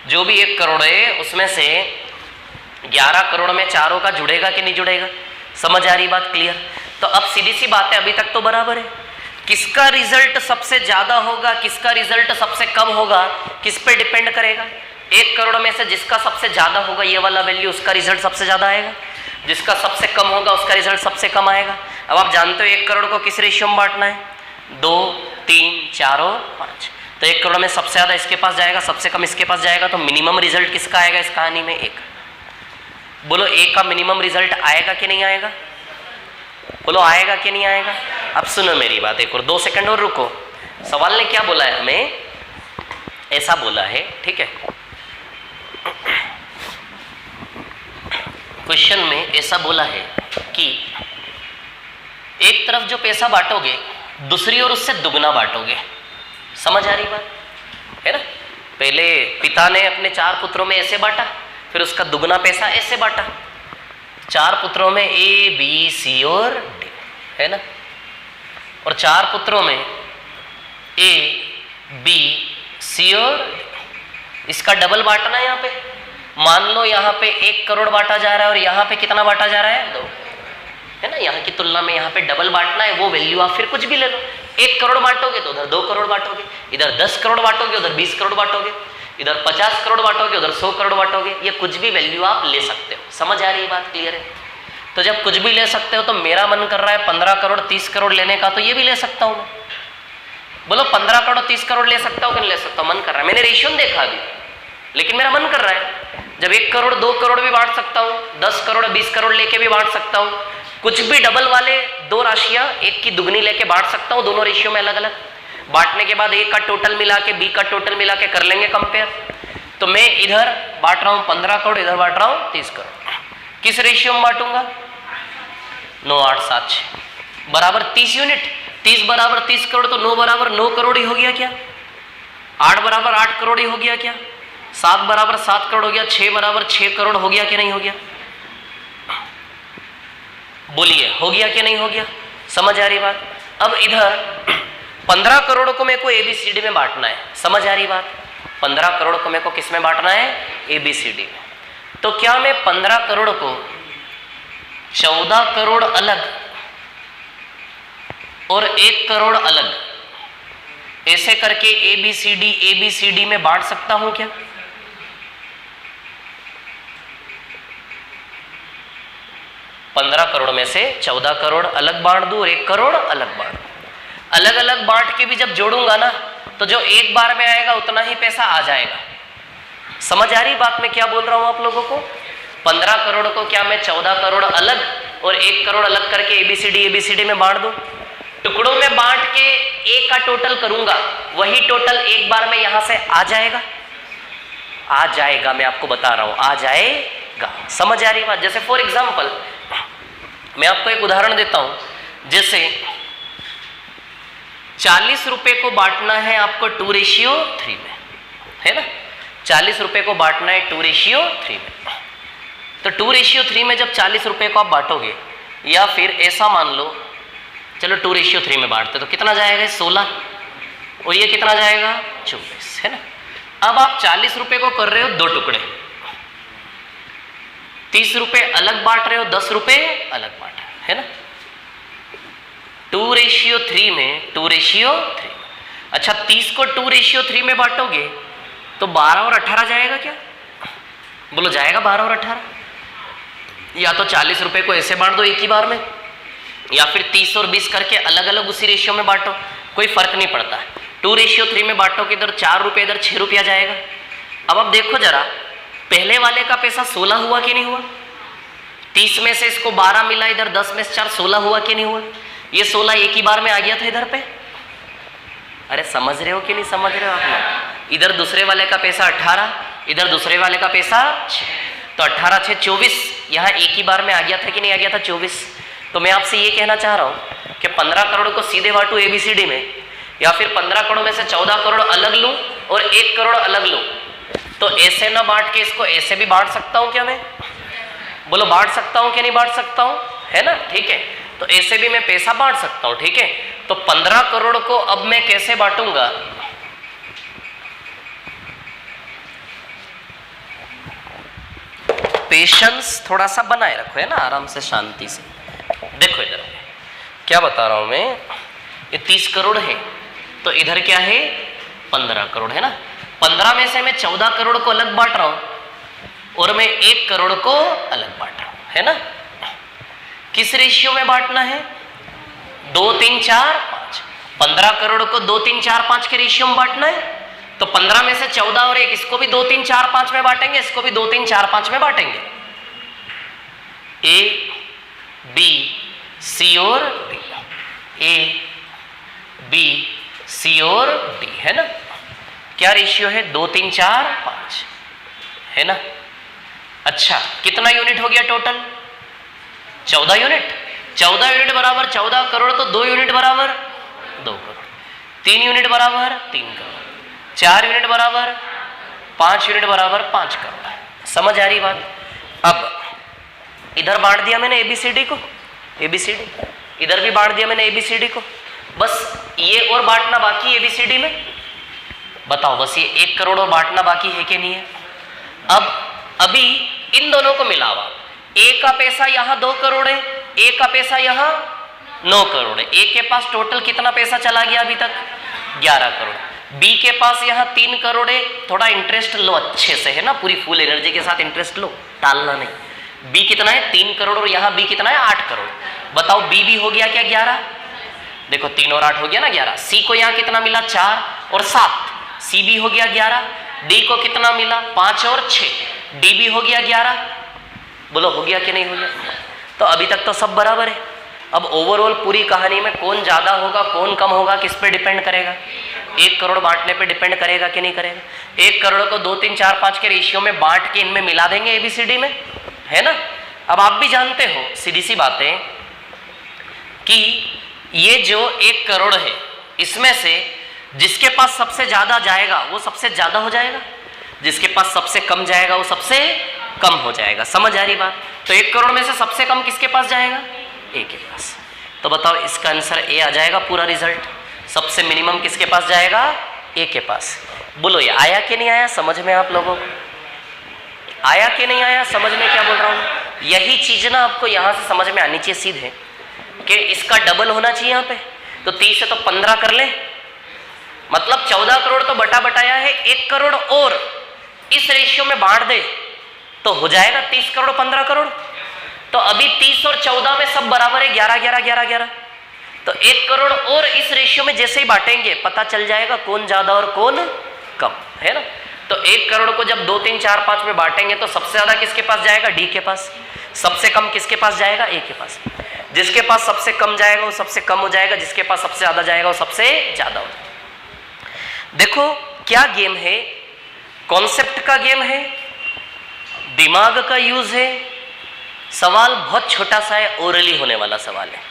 जो भी 1 करोड़ है उसमें से 11 करोड़ में चारों का जुड़ेगा कि नहीं जुड़ेगा? समझ आ रही बात? क्लियर? तो अब सीधी सी बात है, अभी तक तो बराबर है। किसका रिजल्ट सबसे ज्यादा होगा, किसका रिजल्ट सबसे कम होगा, किस पे डिपेंड करेगा? 1 करोड़ में से जिसका सबसे ज्यादा होगा ये वाला वैल्यू, उसका रिजल्ट सबसे ज्यादा आएगा। जिसका सबसे कम होगा उसका रिजल्ट सबसे कम आएगा। अब आप जानते हो 1 करोड़ को किस रेशियो में बांटना है? 2, 3, 4 और 5। तो 1 करोड़ में सबसे ज्यादा इसके पास जाएगा, सबसे कम इसके पास जाएगा, तो मिनिमम रिजल्ट किसका आएगा इस कहानी में? 1। बोलो 1 का मिनिमम रिजल्ट आएगा कि नहीं आएगा? बोलो आएगा कि नहीं आएगा? अब सुनो मेरी बात एक और 2 सेकंड और रुको। सवाल ने क्या बोला है? हमें ऐसा बोला है, ठीक है, क्वेश्चन में ऐसा बोला है कि एक तरफ जो पैसा बांटोगे दूसरी ओर उससे दुगना बांटोगे। समझ आ रही बात है ना? पहले पिता ने अपने 4 पुत्रों में ऐसे बांटा, फिर उसका दुगना पैसा ऐसे बांटा। 4 पुत्रों में ए, बी, सी और डी, है ना? और 4 पुत्रों में ए, बी, सी और डी। इसका डबल बांटना है यहाँ पे। मान लो यहाँ पे 1 करोड़ बांटा जा रहा है और यहाँ पे कितना बांटा जा रहा है? 2, है ना? यहाँ की तुलना में यहाँ पे डबल बांटना है। वो वैल्यू आप फिर कुछ भी ले लो। 1 करोड़ बांटोगे तो उधर 2 करोड़ बांटोगे, इधर 10 करोड़ बांटोगे उधर 20 करोड़ बांटोगे, इधर 50 करोड़ बांटोगे उधर 100 करोड़ बांटोगे। ये कुछ भी वैल्यू आप ले सकते हो। समझ आ रही है बात? क्लियर है? तो जब कुछ भी ले सकते हो तो मेरा मन कर रहा है 15 करोड़ 30 करोड़ लेने का, तो ये भी ले सकता हूँ मैं। बोलो 15 करोड़ 30 करोड़ ले सकता हूँ कि नहीं ले सकता हूँ? मन कर रहा है। मैंने रेशियो देखा अभी, लेकिन मेरा मन कर रहा है। जब 1 करोड़ 2 करोड़ भी बांट सकता हूँ, 10 करोड़ 20 करोड़ लेके भी बांट सकता हूँ, कुछ भी डबल वाले 2 राशियां एक की दुगनी लेके बांट सकता हूँ, दोनों रेशियो में अलग अलग। बांटने के बाद ए का टोटल मिला के बी का टोटल मिला के कर लेंगे कंपेयर। तो मैं इधर बांट रहा हूँ 15 करोड़, इधर बांट रहा हूँ 30 करोड़। किस रेशियो में बांटूंगा? 9, 8, 7, 6 बराबर 30 यूनिट। 30 बराबर 30 करोड़, तो 9 बराबर 9 करोड़ ही हो गया क्या? 8 बराबर 8 करोड़ ही हो गया क्या? 7 बराबर 7 करोड़ हो गया? 6 बराबर 6 करोड़ हो गया कि नहीं हो गया? बोलिए, हो गया कि नहीं हो गया? समझ आ रही बात? अब इधर 15 करोड़ को मेरे को ABCD में बांटना है। समझ आ रही बात? 15 करोड़ को मेरे को किस में बांटना है? ABCD में। तो क्या मैं 15 करोड़ को 14 करोड़ अलग और 1 करोड़ अलग ऐसे करके ABCD में बांट सकता हूं क्या? पंद्रह करोड़ में से 14 करोड़ अलग बांट दूं और 1 करोड़ अलग बांट दूं। अलग अलग बांट के भी जब जोड़ूंगा ना, तो जो एक बार में आएगा उतना ही पैसा आ जाएगा। समझ आ रही बात मैं क्या बोल रहा हूं आप लोगों को? 15 करोड़ को क्या मैं 14 करोड़ अलग और 1 करोड़ अलग करके ABCD में बांट दूं? टुकड़ों में बांट के एक का टोटल करूंगा, वही टोटल एक बार में यहां से आ जाएगा। आ जाएगा, मैं आपको बता रहा हूं, आ जाएगा। समझ आ रही बात? जैसे फॉर एग्जाम्पल मैं आपको एक उदाहरण देता हूं। जैसे 40 रुपए को बांटना है आपको 2:3 में, है ना? 40 रुपए को बांटना है 2:3 में। तो 2:3 में जब 40 रुपए को आप बांटोगे, या फिर ऐसा मान लो, चलो 2:3 में बांटते तो कितना जाएगा? 16, और ये कितना जाएगा? 24, है ना? अब आप 40 रुपए को कर रहे हो 2 टुकड़े, 30 रुपए अलग बांट रहे हो, 10 रुपए अलग बांट रहे हो, है ना? 2:3 में 2:3। अच्छा, 30 को 2:3 में बांटोगे तो 12 और 18 जाएगा क्या? बोलो जाएगा 12 और 18? या तो 40 रुपए को ऐसे बांट दो एक ही बार में, या फिर 30 और 20 करके अलग अलग उसी रेशियो में बांटो, कोई फर्क नहीं पड़ता। 2:3 में बांटो कि इधर 4 रुपये इधर 6 रुपया जाएगा। अब आप देखो जरा, पहले वाले का पैसा 16 हुआ कि नहीं हुआ? 30 में से इसको 12 मिला, इधर 10 में से 4, 16 हुआ कि नहीं हुआ? ये 16 एक ही बार में आ गया था इधर पे। अरे समझ रहे हो कि नहीं समझ रहे हो आप लोग? इधर दूसरे वाले का पैसा 18, इधर दूसरे वाले का पैसा 6, तो 18 6 24 यहाँ एक ही बार में आ गया था कि नहीं आ गया था? 24। तो मैं आपसे ये कहना चाह रहा हूँ कि 15 करोड़ को सीधे बांटू ABCD में, या फिर 15 करोड़ में से 14 करोड़ अलग लूँ और 1 करोड़ अलग लूँ। तो ऐसे ना बांट के इसको ऐसे भी बांट सकता हूँ क्या मैं? बोलो बांट सकता हूँ कि नहीं बांट सकता हूँ? है ना? ठीक है, तो ऐसे भी मैं पैसा बांट सकता हूँ। ठीक है, तो 15 करोड़ को अब मैं कैसे बांटूंगा? पेशेंस थोड़ा सा बनाए रखो, है ना, आराम से शांति से। देखो इधर क्या बता रहा हूं मैं, ये 30 करोड़ है तो इधर क्या है 15 करोड़, है ना। 15 में से मैं 14 करोड़ को अलग बांट रहा हूं और मैं 1 करोड़ को अलग बांट रहा हूं, है ना। किस रेशियो में बांटना है? 2 3 4 5। 15 करोड़ को 2 3 4 5 के रेशियो में बांटना है, तो 15 में से 14 और 1, इसको भी 2 3 4 5 में बांटेंगे, इसको भी 2 3 4 5 में बांटेंगे। ए बी सी और डी, ए बी सी और डी, है ना। क्या रेशियो है? 2 3 4 5, है ना। अच्छा, कितना यूनिट हो गया टोटल? 14 यूनिट। 14 यूनिट बराबर 14 करोड़, तो 2 यूनिट बराबर 2 करोड़, 3 यूनिट बराबर 3 करोड़, 4 यूनिट बराबर 5 यूनिट बराबर 5 करोड़। समझ आ रही बात? अब इधर बांट दिया मैंने एबीसीडी को, एबीसीडी, इधर भी बांट दिया मैंने एबीसीडी को, बस ये और बांटना बाकी एबीसीडी में। बताओ, बस ये 1 करोड़ और बांटना बाकी है कि नहीं है? अब अभी इन दोनों को मिलावा, ए का पैसा यहां 2 करोड़ है, ए का पैसा यहां 9 करोड़ है। ए के पास टोटल कितना पैसा चला गया अभी तक? 11 करोड़। बी के पास यहाँ 3 करोड़ है, थोड़ा इंटरेस्ट लो अच्छे से, है ना, पूरी फुल एनर्जी के साथ इंटरेस्ट लो, टालना नहीं। बी कितना है? 3 करोड़, और यहाँ बी कितना है? 8 करोड़। बताओ बी भी हो गया क्या 11? देखो 3 और 8 हो गया ना 11। सी को यहाँ कितना मिला? 4 और 7, सी भी हो गया 11। डी को कितना मिला? 5 और 6, डी भी हो गया 11। बोलो हो गया कि नहीं हो गया? तो अभी तक तो सब बराबर है। अब ओवरऑल पूरी कहानी में कौन ज्यादा होगा कौन कम होगा किस पे डिपेंड करेगा? 1 करोड़ बांटने पे डिपेंड करेगा कि नहीं करेगा? 1 करोड़ को 2 3 4 5 के रेशियो में बांट के इनमें मिला देंगे एबीसीडी में, है ना। अब आप भी जानते हो सीधी सी बातें कि ये जो 1 करोड़ है इसमें से जिसके पास सबसे ज्यादा जाएगा वो सबसे ज्यादा हो जाएगा, जिसके पास सबसे कम जाएगा वो सबसे कम हो जाएगा। समझ आ रही बात? तो 1 करोड़ में से सबसे कम किसके पास जाएगा? ए के पास। तो बताओ इसका आंसर ए आ जाएगा पूरा रिजल्ट। सबसे मिनिमम किसके पास जाएगा? ए के पास। बोलो ये आया कि नहीं आया समझ में? आप लोगों को आया कि नहीं आया समझ में? क्या बोल रहा हूं? यही चीज ना आपको यहां से समझ में आनी चाहिए सीधे कि इसका डबल होना चाहिए यहाँ पे। तो 30 है तो 15 कर ले, मतलब 14 करोड़ तो बटा बटाया है, 1 करोड़ और इस रेशियो में बांट दे तो हो जाएगा 30 करोड़ 15 करोड़। तो अभी 30 और 14 में सब बराबर है, 11 11 11 11। तो 1 करोड़ और इस रेशियो में जैसे ही बांटेंगे पता चल जाएगा कौन ज्यादा और कौन कम, है ना। तो 1 करोड़ को जब 2 3 4 5 में बांटेंगे तो सबसे ज्यादा किसके पास जाएगा? डी के पास। सबसे कम किसके पास जाएगा? ए के पास। जिसके पास सबसे कम जाएगा वो सबसे कम हो जाएगा, जिसके पास सबसे ज्यादा जाएगा वो सबसे ज्यादा हो जाएगा। देखो क्या गेम है, कॉन्सेप्ट का गेम है, दिमाग का यूज है। सवाल बहुत छोटा सा है, ओरली होने वाला सवाल है।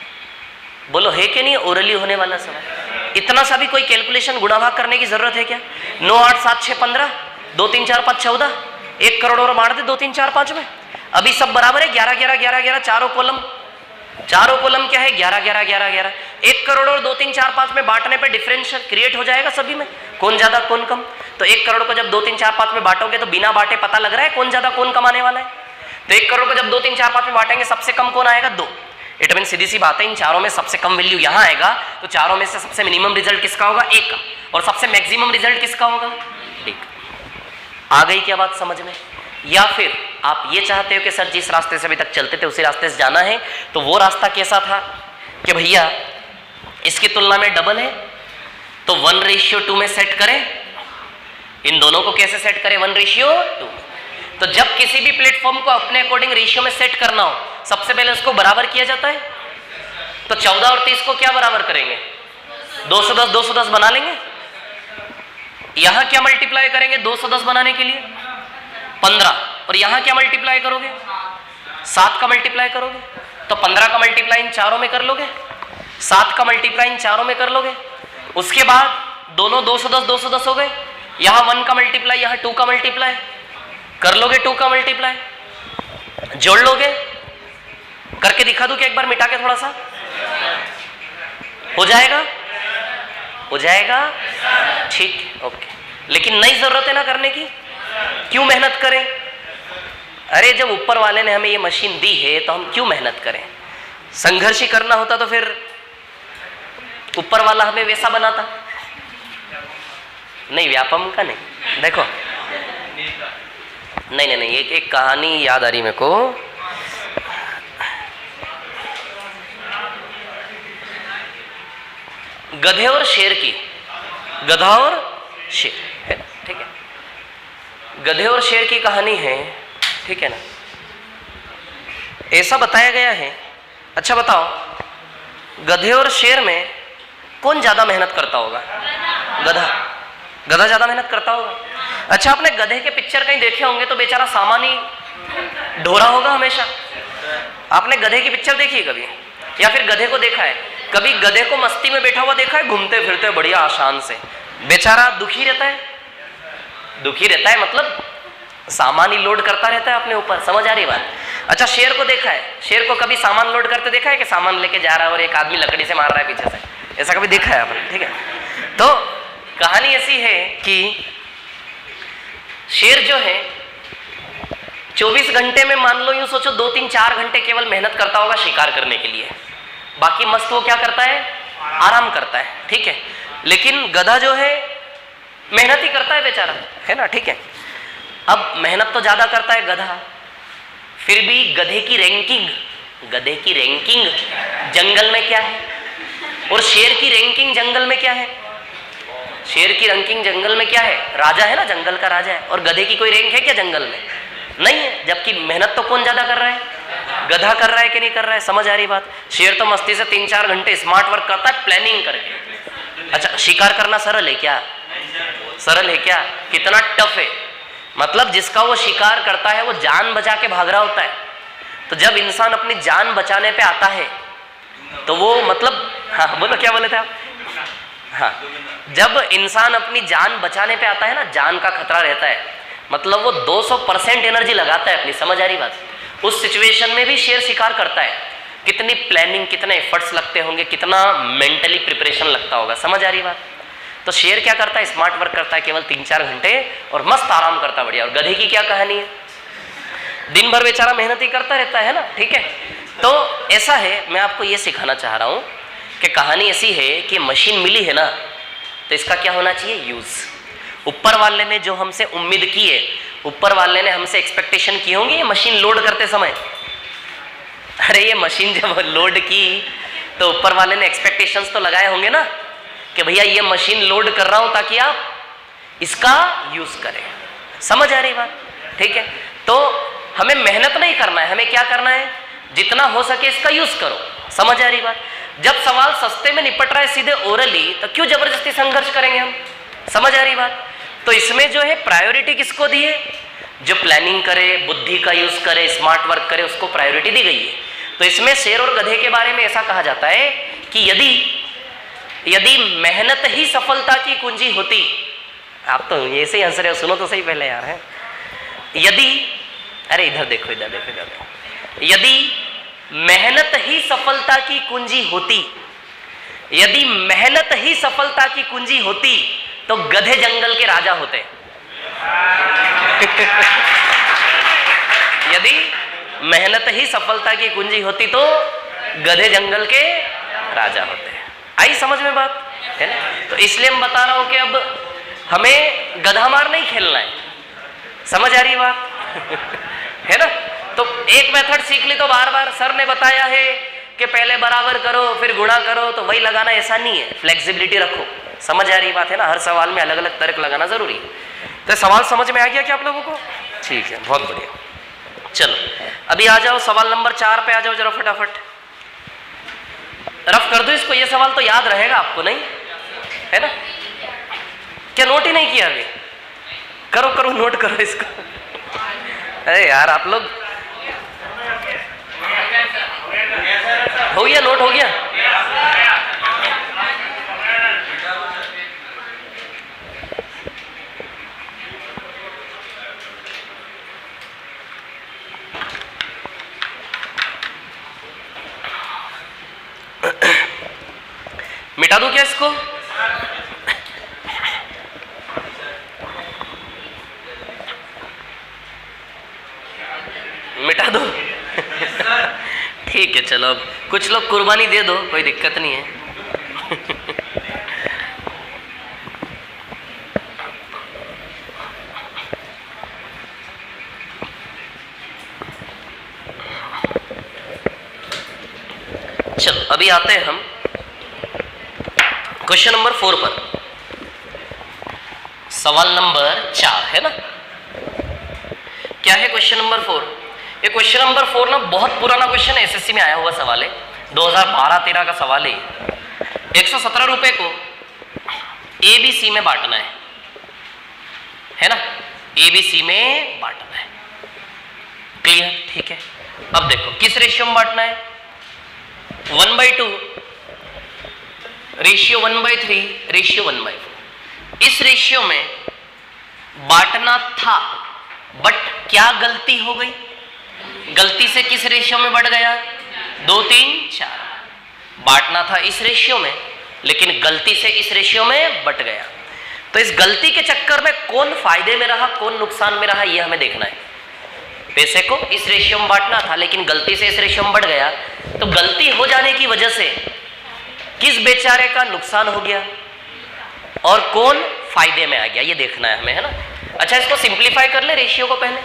बोलो है कि नहीं? ओरली होने वाला सवाल। इतना सा भी कोई कैलकुलेशन गुणा भाग करने की जरूरत है क्या? 9 8 7 6 15, 2 3 4 5 14, 1 करोड़ और बांट दे 2 3 4 5 में। अभी सब बराबर है, 11 11 11 11, चारों कॉलम क्या है? 11 11 11 11। 1 करोड़ और 2 3 4 5 में बांटने पे डिफरेंशियल क्रिएट हो जाएगा सभी में, कौन ज्यादा कौन कम। तो 1 करोड़ को जब 2 3 4 5 में बांटोगे तो बिना बांटे पता लग रहा है कौन ज्यादा कौन कम आने वाला है। तो 1 करोड़ को जब 2 3 4 5 में बांटेंगे सबसे कम कौन आएगा? 2। इट मीन सीधी सी बात है, इन चारों में सबसे कम वैल्यू यहां आएगा, तो चारों में से सबसे मिनिमम रिजल्ट किसका होगा? 1 का। और सबसे मैक्सिमम रिजल्ट किसका होगा? 1। आ गई क्या बात समझ में? या फिर आप ये चाहते हो कि सर जिस रास्ते से अभी तक चलते थे उसी रास्ते से जाना है, तो वो रास्ता कैसा था कि भैया इसकी तुलना में डबल है तो 1:2 में सेट करें। इन दोनों को कैसे सेट करें? 1:2। तो जब किसी भी प्लेटफॉर्म को अपने अकॉर्डिंग रेशियो में सेट करना हो सबसे पहले उसको बराबर किया जाता है। तो 14 और 30 को क्या बराबर करेंगे? 210 210 बना लेंगे। यहां क्या मल्टीप्लाई करेंगे 210 बनाने के लिए? 15। और यहां क्या मल्टीप्लाई करोगे? 7 का मल्टीप्लाई करोगे। तो 15 का मल्टीप्लाई इन चारों में कर लोगे, 7 का मल्टीप्लाई इन चारों में कर लोगे। उसके बाद दोनों 210 210 हो गए। यहां 1 का मल्टीप्लाई, यहां 2 का मल्टीप्लाई कर लोगे, 2 का मल्टीप्लाई जोड़ लोगे। करके दिखा दूं कि एक बार मिटा के थोड़ा सा हो जाएगा? हो जाएगा? ठीक, ओके। लेकिन नई जरूरत है ना करने की, क्यों मेहनत करें? अरे जब ऊपर वाले ने हमें ये मशीन दी है तो हम क्यों मेहनत करें? संघर्ष ही करना होता तो फिर ऊपर वाला हमें वैसा बनाता नहीं। व्यापम का नहीं, देखो नहीं, एक कहानी याद आ रही मेरे को। गधे और शेर की, गधा और शेर है, ठीक है। गधे और शेर की कहानी है, ठीक है ना। ऐसा बताया गया है। अच्छा बताओ, गधे और शेर में कौन ज्यादा मेहनत करता होगा? गधा। गधा ज्यादा मेहनत करता होगा। अच्छा, आपने गधे के पिक्चर कहीं देखे होंगे तो बेचारा सामान ही ढो रहा होगा हमेशा। आपने गधे की पिक्चर देखी है कभी? या फिर गधे को देखा है कभी? गधे को मस्ती में बैठा हुआ देखा है, घूमते फिरते बढ़िया आसान से? बेचारा दुखी रहता है। दुखी रहता है मतलब सामान ही लोड करता रहता है अपने ऊपर। समझ आ रही बात? अच्छा, शेर को देखा है? शेर को कभी सामान लोड करते देखा है कि सामान लेके जा रहा है और एक आदमी लकड़ी से मार रहा है पीछे से? ऐसा कभी देखा है आपने? ठीक है। तो कहानी ऐसी है कि शेर जो है 24 घंटे में मान लो यूं सोचो 2-3-4 घंटे केवल मेहनत करता होगा शिकार करने के लिए। बाकी मस्त वो क्या करता है? आराम करता है, ठीक है। लेकिन गधा जो है मेहनत ही करता है बेचारा, है ना, ठीक है। अब मेहनत तो ज्यादा करता है गधा, फिर भी गधे की रैंकिंग जंगल में क्या है और शेर की रैंकिंग जंगल में क्या है? शेर की रैंकिंग जंगल में क्या है? राजा है ना, जंगल का राजा है। और गधे की कोई रैंक है क्या जंगल में? नहीं है। जबकि मेहनत तो कौन ज्यादा कर रहा है? गधा कर रहा है कि नहीं कर रहा है? समझ आ रही बात? शेर तो मस्ती से 3-4 घंटे स्मार्ट वर्क करता है प्लानिंग करके। अच्छा, शिकार करना सरल है क्या? सरल है क्या? कितना टफ है। मतलब जिसका वो शिकार करता है वो जान बचा के भाग रहा होता है। तो जब इंसान अपनी जान बचाने पे आता है तो वो मतलब, हाँ बोलो, क्या बोले थे आप? हाँ, जब इंसान अपनी जान बचाने पे आता है ना, जान का खतरा रहता है, मतलब वो 200% एनर्जी लगाता है अपनी। समझ आ रही बात? उस सिचुएशन में भी शेर शिकार करता है। कितनी प्लानिंग, कितने एफर्ट्स लगते होंगे, कितना मेंटली प्रिपरेशन लगता होगा। समझ आ रही बात? तो शेर क्या करता है? स्मार्ट वर्क करता है केवल 3-4 घंटे और मस्त आराम करता है, बढ़िया। और गधे की क्या कहानी है? दिन भर बेचारा मेहनत ही करता रहता है ना, ठीक है। तो ऐसा है, मैं आपको ये सिखाना चाह रहा हूं कि कहानी ऐसी है कि मशीन मिली है ना, तो इसका क्या होना चाहिए? यूज। ऊपर वाले ने जो हमसे उम्मीद की है, ऊपर वाले ने हमसे एक्सपेक्टेशन की होंगी ये मशीन लोड करते समय। अरे ये मशीन जब लोड की तो ऊपर वाले ने एक्सपेक्टेशंस तो लगाए होंगे ना कि भैया ये मशीन लोड कर रहा हूं ताकि आप इसका यूज करें। समझ आ रही बात? ठीक है। तो हमें मेहनत नहीं करना है, हमें क्या करना है? जितना हो सके इसका यूज करो। समझ आ रही बात? जब सवाल सस्ते में निपट रहा है सीधे ओरली, तो क्यों जबरदस्ती संघर्ष करेंगे हम? समझ आ रही बात? तो इसमें जो है प्रायोरिटी किसको दी है? जो प्लानिंग करे, बुद्धि का यूज करे, स्मार्ट वर्क करे, उसको प्रायोरिटी दी गई है। तो इसमें शेर और गधे के बारे में ऐसा कहा जाता है कि यदि मेहनत ही सफलता की कुंजी होती, आप तो ऐसे ही हंस रहे हो, सुनो तो सही पहले यार, है। यदि, अरे इधर देखो, इधर देखो, इधर देखो। यदि मेहनत ही सफलता की कुंजी होती, यदि मेहनत ही सफलता की कुंजी होती तो गधे जंगल के राजा होते। यदि मेहनत ही सफलता की कुंजी होती तो गधे जंगल के राजा होते। आई समझ में बात? है ना? तो इसलिए मैं बता रहा हूं कि अब हमें गधा मार नहीं खेलना है। समझ आ रही है बात? है ना? तो एक मेथड सीख ली तो बार बार सर ने बताया है कि पहले बराबर करो फिर गुणा करो, तो वही लगाना ऐसा नहीं है, फ्लेक्सिबिलिटी रखो। समझ आ रही बात है ना? हर सवाल में अलग अलग तर्क लगाना जरूरी है। तो सवाल समझ में आ गया क्या आप लोगों को? ठीक है, बहुत बढ़िया। चलो अभी आ जाओ सवाल नंबर 4 पे आ जाओ जरा फटाफट। रफ कर दो इसको, ये सवाल तो याद रहेगा आपको, नहीं है ना? क्या नोट ही नहीं किया अभी? करो करो, नोट करो इसको। अरे यार आप लोग, हो गया? नोट हो गया? मिटा दूं क्या इसको? मिटा दो। ठीक है चलो, अब कुछ लोग कुर्बानी दे दो, कोई दिक्कत नहीं है। चलो अभी आते हैं हम क्वेश्चन नंबर 4 पर। सवाल नंबर 4 है ना, क्या है क्वेश्चन नंबर 4? ये क्वेश्चन नंबर 4 ना बहुत पुराना क्वेश्चन है, एसएससी में आया हुआ सवाल है, 2012-13 का सवाल है। 117 रुपए को एबीसी में बांटना है ना, एबीसी में बांटना है। क्लियर? ठीक है, अब देखो किस रेशियो में बांटना है? 1/2, रेशियो 1/3, रेशियो 1/4। इस रेशियो में बांटना था, बट क्या गलती हो गई? गलती से किस रेशियो में बढ़ गया? 2, 3, 4। बांटना था इस रेशियो में, लेकिन गलती से इस रेशियो में बट गया। तो इस गलती के चक्कर में कौन फायदे में रहा, कौन नुकसान में रहा, यह हमें देखना है। पैसे को इस रेशियो में बांटना था, लेकिन गलती से इस रेशियो में बढ़ गया, तो गलती हो जाने की वजह से किस बेचारे का नुकसान हो गया और कौन फायदे में आ गया, ये देखना है हमें, है ना। अच्छा, इसको सिंप्लीफाई कर ले रेशियो को पहले।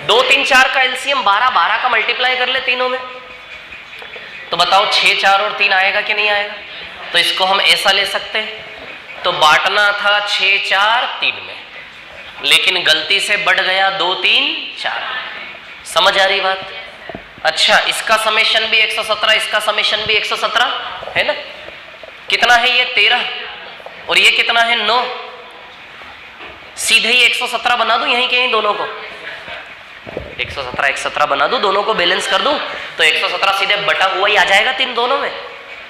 2, 3, 4 का एलसीएम 12, 12 का मल्टीप्लाई कर ले तीनों में, तो बताओ 6, 4 और 3 आएगा कि नहीं आएगा? तो इसको हम ऐसा ले सकते हैं, तो बांटना था 6, 4, 3 में, लेकिन गलती से बढ़ गया 2, 3, 4। समझ आ रही बात? अच्छा, इसका समेशन भी 117, इसका समेशन भी 117 है ना। कितना है ये? 13, और ये कितना है? 9। सीधे ही 117 बना दूं यहीं कहीं दोनों को, 117 बना दूं, दोनों को बैलेंस कर दूं, तो 117 सीधे बटा हुआ ही आ जाएगा तीन दोनों में।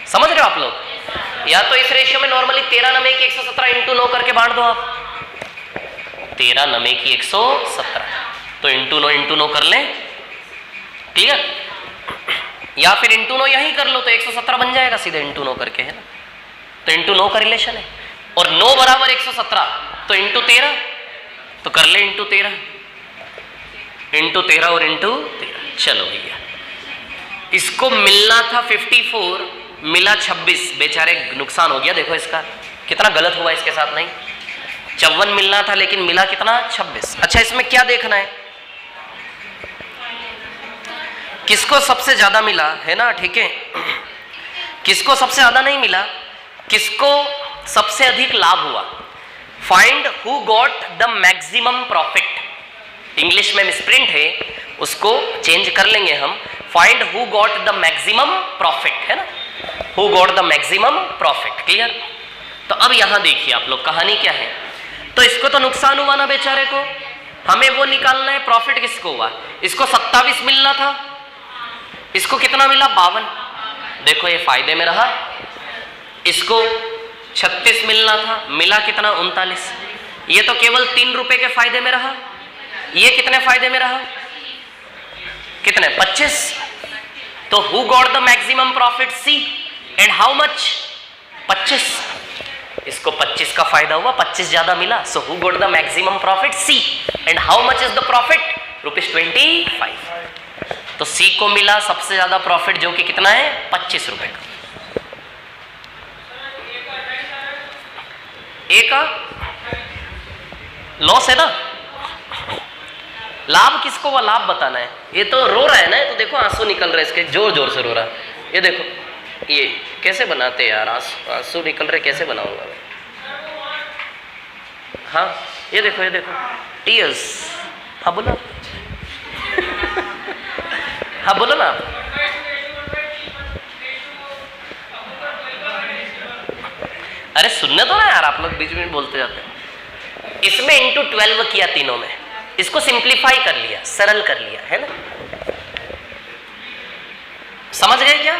समझ रहे हो आप लोग? या तो इस रेशियो में नॉर्मली 13 नमे की 117 इंटू 9 करके बांट दो आप, 13 नमे की 117, तो इंटू 9 कर लें। क्लियर? या फिर इंटू 9 यहीं कर लो, तो 117 बन जाएगा सीधे इंटू 9 करके, है ना। तो इंटू 9 का रिलेशन है, और 9 बराबर 117, तो इंटू 13, तो कर ले इंटू 13, इंटू 13 और इंटू 13। चलो भैया, इसको मिलना था 54, मिला 26, बेचारे नुकसान हो गया। देखो इसका कितना गलत हुआ इसके साथ, नहीं 54 मिलना था, लेकिन मिला कितना? 26। अच्छा, इसमें क्या देखना है? किसको सबसे ज्यादा मिला, है ना। ठीक है, किसको सबसे ज्यादा नहीं मिला, किसको सबसे अधिक लाभ हुआ। Find who got the maximum profit. English में मिसप्रिंट है, उसको चेंज कर लेंगे हम, find who got the maximum profit, है ना, who got the maximum profit. Clear? तो अब यहां देखिए आप लोग, कहानी क्या है। तो इसको तो नुकसान हुआ ना बेचारे को, हमें वो निकालना है प्रॉफिट किसको हुआ। इसको 27 मिलना था, इसको कितना मिला? 52। देखो ये फायदे में रहा। इसको 36 मिलना था, मिला कितना? 39। ये तो केवल 3 रुपए के फायदे में रहा। ये कितने फायदे में रहा? कितने? 25। तो who got the maximum profit? C. And how much? 25। इसको 25 का फायदा हुआ, 25 ज्यादा मिला, so who got the maximum profit? C. And how much is the profit? ₹25। तो सी को मिला सबसे ज्यादा प्रॉफिट, जो कि कितना है? 25 रुपए का। ए का लॉस है ना, लाभ किसको हुआ? लाभ बताना है। ये तो रो रहा है ना, तो देखो आंसू निकल रहे इसके, जोर जोर से रो रहा है। ये देखो, ये कैसे बनाते हैं यार, आंसू निकल रहे, कैसे बनाऊंगा मैं? हाँ ये देखो टीयर्स। हाँ बोलो हाँ बोलो ना। अरे सुनने दो ना यार, आप लोग बीच में बोलते जाते हैं। इसमें इंटू 12 किया तीनों में, इसको सिंप्लीफाई कर लिया, सरल कर लिया, है ना। समझ गए क्या?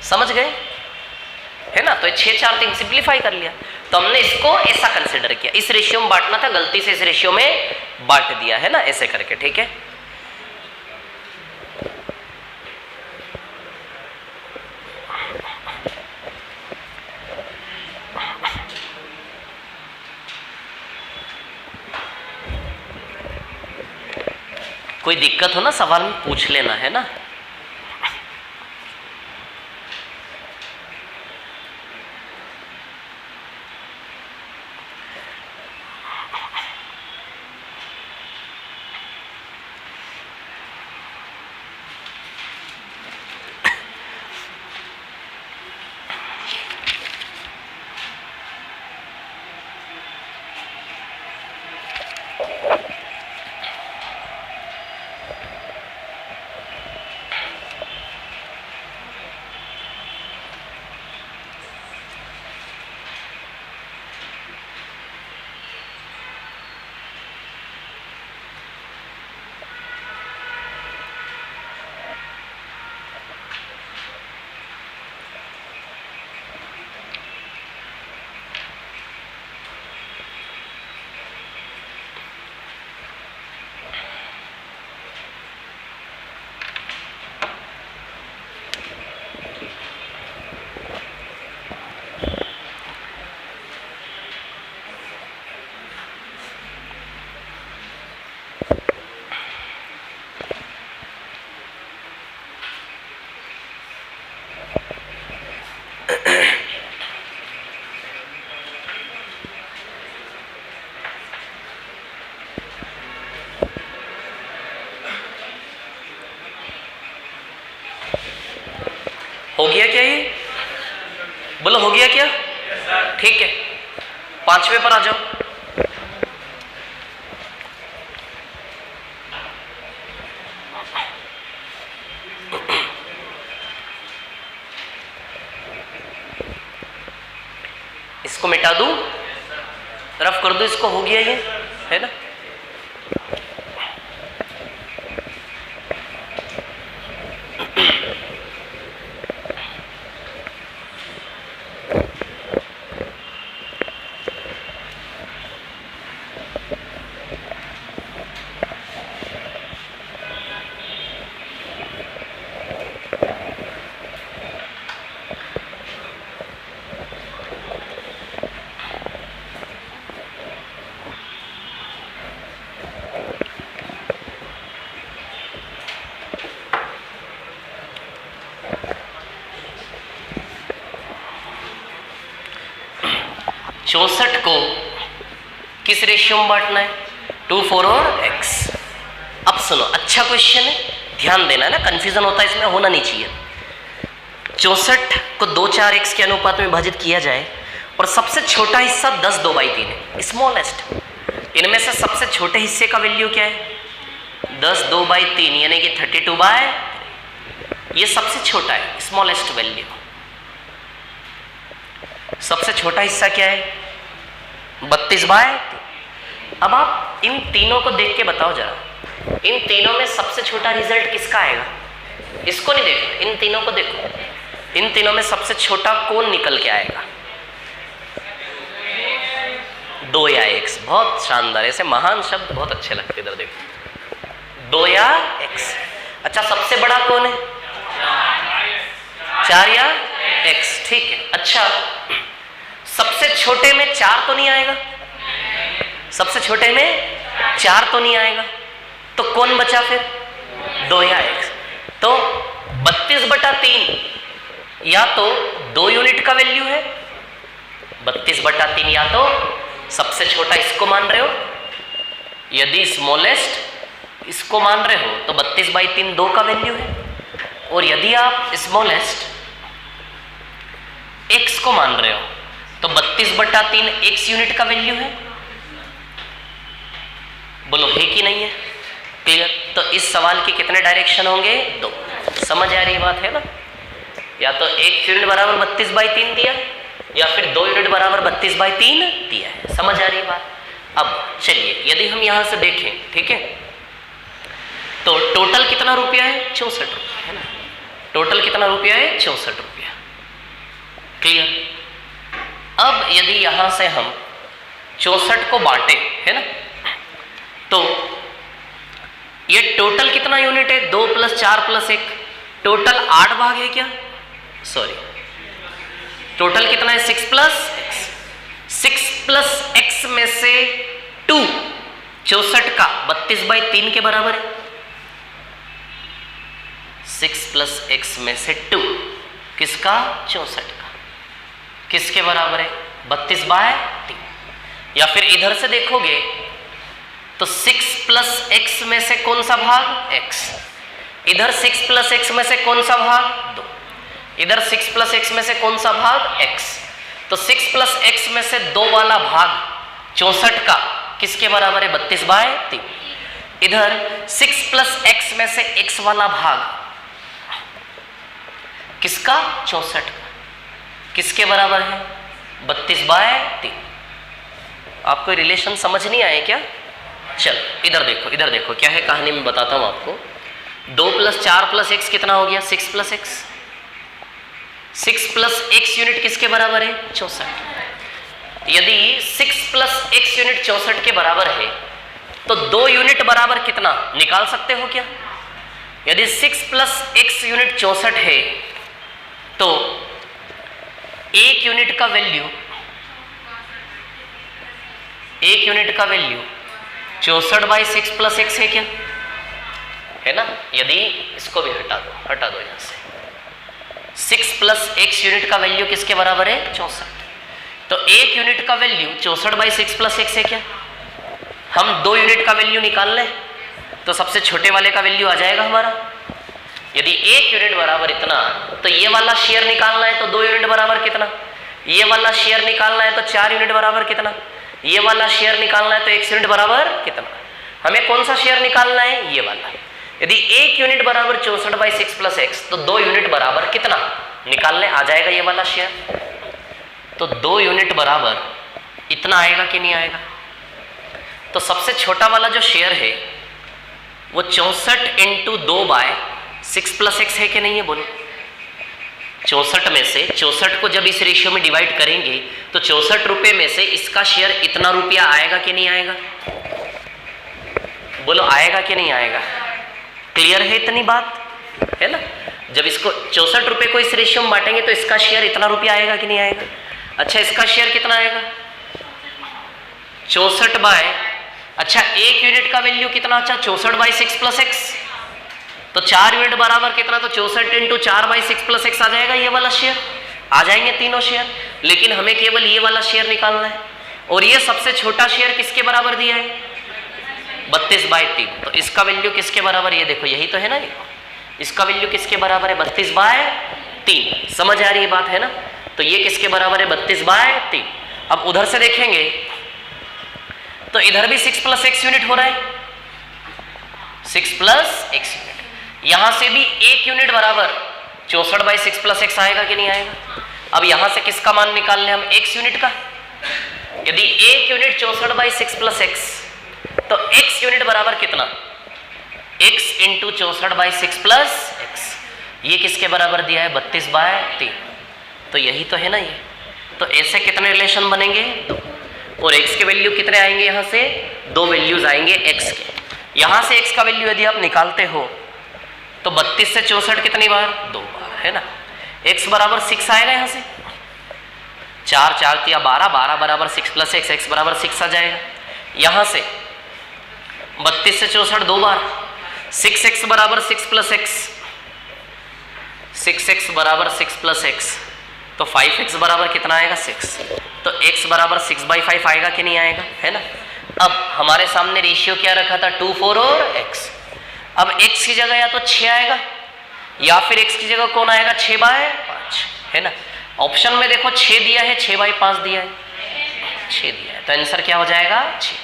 समझ गए, है ना। तो 6, 4, 3 सिंप्लीफाई कर लिया। तो हमने इसको ऐसा कंसिडर किया, इस रेशियो में बांटना था, गलती से इस रेशियो में बांट दिया, है ना, ऐसे करके। ठीक है, कोई दिक्कत हो ना सवाल में पूछ लेना, है ना। हो गया क्या ये? बोलो हो गया क्या? ठीक है, 5वें पर आ जाओ। इसको मिटा दूं, रफ कर दो इसको, हो गया ये, है ना। चौसठ को किस रेशियो में बांटना है? 2, 4 और x। अब सुनो, अच्छा क्वेश्चन है, ध्यान देना है ना, कंफ्यूजन होता है इसमें, होना नहीं चाहिए। 64 को 2, 4 x के अनुपात में विभाजित किया जाए और सबसे छोटा हिस्सा 10 2/3 है, स्मॉलेस्ट। इनमें से सबसे छोटे हिस्से का वैल्यू क्या है? 10 2/3 यानी कि 32/, ये सबसे छोटा है, स्मॉलेस्ट वैल्यू। सबसे छोटा हिस्सा क्या है? 32/। अब आप इन तीनों को देख के बताओ जरा, इन तीनों में सबसे छोटा रिजल्ट किसका आएगा? इसको नहीं देखो, इन तीनों को देखो, इन तीनों में सबसे छोटा कौन निकल के आएगा? 2 या x। बहुत शानदार, ऐसे महान शब्द बहुत अच्छे लगते, इधर देखो, 2 या x। अच्छा, सबसे बड़ा कौन है? 4 या x, ठीक है। अच्छा, सबसे छोटे में 4 तो नहीं आएगा? सबसे छोटे में 4 तो नहीं आएगा, तो कौन बचा फिर? 2 या x। तो 32/3 या तो 2 यूनिट का वैल्यू है, 32/3 या तो सबसे छोटा इसको मान रहे हो, यदि स्मॉलेस्ट इसको मान रहे हो तो 32/3 2 का वैल्यू है, और यदि आप स्मॉलेस्ट x को मान रहे हो तो 32/3 x यूनिट का वैल्यू है। बोलो है कि नहीं है? क्लियर? तो इस सवाल के कितने डायरेक्शन होंगे? 2। समझ आ रही बात है ना? या तो 1 यूनिट बराबर 32/3 दिया, या फिर 2 यूनिट बराबर 32/3 दिया है। समझ आ रही बात? अब चलिए, यदि हम यहां से देखें, ठीक है, तो टोटल कितना रुपया है? 64 रुपया, है ना। टोटल कितना रुपया है? 64 रुपया। क्लियर? अब यदि यहां से हम 64 को बांटे, है ना, तो ये टोटल कितना यूनिट है? 2 + 4 + 1, टोटल 8 भाग है क्या? सॉरी, टोटल कितना है? 6 + x। 6 + x में से 2 64 का 32/3 के बराबर है, 6 प्लस x में से 2 किसका? 64 का। किसके बराबर है? 32/3। या फिर इधर से देखोगे तो 6 प्लस x में से कौन सा भाग? x। इधर 6 प्लस x में से कौन सा भाग? 2। इधर 6 प्लस x में से कौन सा भाग? x। तो 6 प्लस x में से 2 वाला भाग 64 का किसके बराबर है? 32/3। इधर 6 प्लस x में से x वाला भाग किसका? 64 का। किसके बराबर है? 32/3। आपको रिलेशन समझ नहीं आए क्या? चल इधर देखो, इधर देखो क्या है कहानी में बताता हूं आपको। 2 प्लस 4 प्लस x कितना हो गया? 6 plus x। 6 plus x unit किसके बराबर है? 64। यदि 6 प्लस x यूनिट 64 के बराबर है तो 2 यूनिट बराबर कितना निकाल सकते हो क्या? यदि 6 प्लस x यूनिट 64 है तो 1 यूनिट का वैल्यू 64/6 प्लस x है क्या? है ना? यदि इसको भी हटा दो यहां से। 6 प्लस x यूनिट का वैल्यू किसके बराबर है? 64। तो 1 यूनिट का वैल्यू 64/6 प्लस x है क्या? हम 2 यूनिट का वैल्यू निकाल लें तो सबसे छोटे वाले का वैल्यू आ जाएगा हमारा। यदि 1 यूनिट बराबर इतना तो ये वाला शेयर निकालना है तो 2 यूनिट बराबर कितना? ये वाला शेयर निकालना है तो 4 यूनिट बराबर कितना? ये वाला शेयर निकालना है तो x यूनिट बराबर कितना? हमें कौन सा शेयर निकालना है? ये वाला। यदि 1 यूनिट बराबर 64/6 प्लस x तो 2 यूनिट बराबर कितना निकालने आ जाएगा? ये वाला शेयर। तो 2 यूनिट बराबर इतना आएगा कि नहीं आएगा? तो सबसे छोटा वाला जो शेयर है वो 64 × 2/6 प्लस x है कि नहीं है? बोलो। 64 में से 64 को जब इस रेशियो में डिवाइड करेंगे तो 64 रुपए में से इसका शेयर इतना रुपया आएगा कि नहीं आएगा? बोलो आएगा कि नहीं आएगा? क्लियर है इतनी बात? है ना? जब इसको 64 रुपए को इस रेशियो में बांटेंगे तो इसका शेयर इतना रुपया आएगा कि नहीं आएगा? अच्छा इसका शेयर कितना आएगा? 64 अच्छा 1 यूनिट का वैल्यू कितना? अच्छा 64/6 प्लस x। तो 4 यूनिट बराबर कितना? तो 64 × 4/6 प्लस x आ जाएगा। ये वाला शेयर आ जाएंगे तीनों शेयर, लेकिन हमें केवल ये वाला शेयर निकालना है। और ये सबसे छोटा शेयर किसके बराबर दिया है? 32/3। तो इसका वैल्यू किसके बराबर? ये देखो यही तो है ना, ये इसका वैल्यू किसके बराबर है? 32/3। समझ आ रही है बात? है ना? तो ये किसके बराबर है? 32/3। अब उधर से देखेंगे तो इधर भी 6 प्लस x यूनिट हो रहा है। 6 प्लस x यूनिट। यहां से भी 1 यूनिट बराबर 64/6 प्लस x आएगा कि नहीं आएगा? अब यहां से किसका मान निकाल लें हम? x यूनिट का। यदि 1 यूनिट 64/6 प्लस x तो x यूनिट बराबर कितना? x × 64/6 plus x। ये किसके बराबर दिया है? 32/3। तो यही तो है ना ये। तो ऐसे कितने रिलेशन बनेंगे? 2। और x के वैल्यू कितने आएंगे? यहाँ से 2 वैल्यूज आएंगे x के। यहाँ से x का वैल्यू यदि आप निकालते हो तो 32 से 64 कितनी बार? 2 बार। है ना? x बराबर 6 आएगा यहाँ से। 4 4 × 12, 12 बराबर 6 प्लस x, x बराबर 6 आ जाएगा। यहाँ से 32 से 64 2 बार। 6x बराबर 6 प्लस x, 6x बराबर 6 प्लस x। तो 5x बराबर कितना आएगा? 6। तो x बराबर 6/5 आएगा कि नहीं आएगा? है ना? अब हमारे सामने रेशियो क्या रखा था? 2 4 और x। अब x की जगह या तो 6 आएगा या फिर x की जगह कौन आएगा? 6/5। है ना? ऑप्शन में देखो 6 दिया है, 6/5 दिया है, 6 दिया है। तो आंसर क्या हो जाएगा? 6।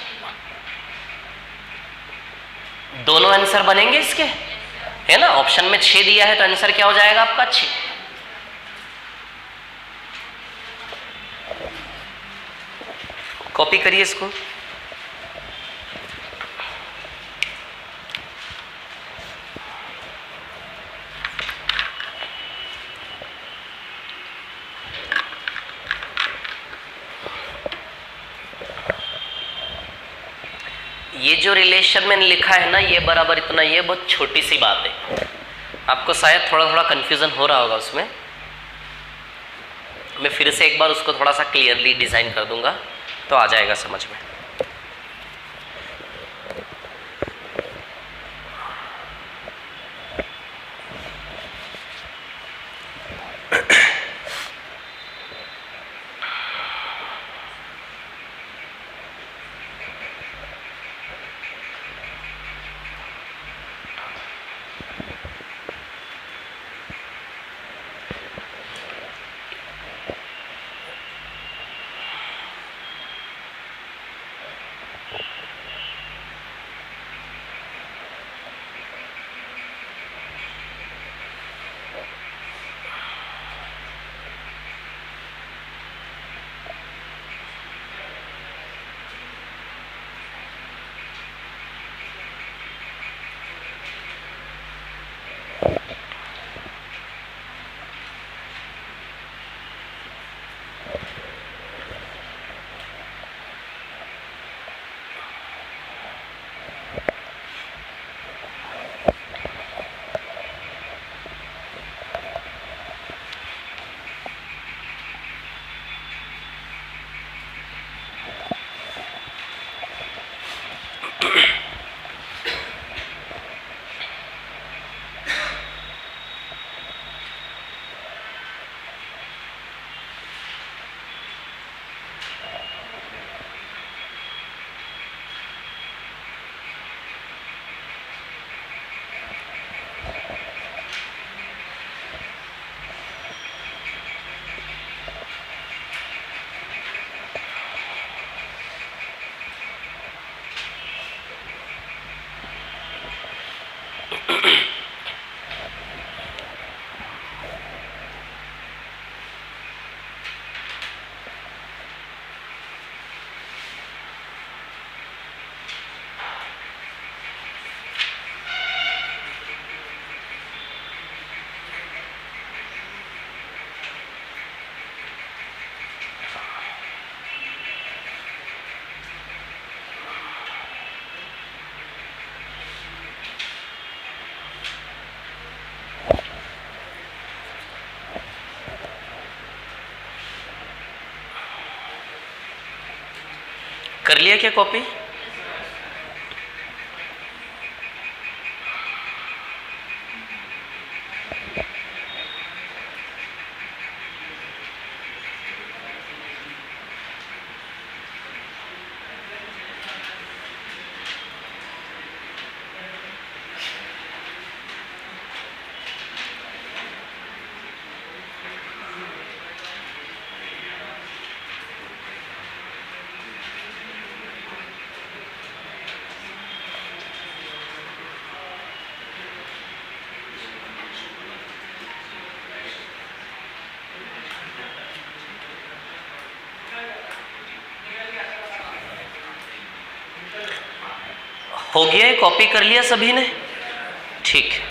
दोनों आंसर बनेंगे इसके, है ना? ऑप्शन में 6 दिया है तो आंसर क्या हो जाएगा आपका? 6। कॉपी करिए इसको। ये जो रिलेशन मैंने लिखा है ना, ये बराबर इतना, ये बहुत छोटी सी बात है। आपको शायद थोड़ा थोड़ा कंफ्यूजन हो रहा होगा उसमें। मैं फिर से एक बार उसको थोड़ा सा क्लियरली डिज़ाइन कर दूंगा तो आ जाएगा समझ में। है क्या कॉपी? हो गया है, कॉपी कर लिया सभी ने? ठीक है।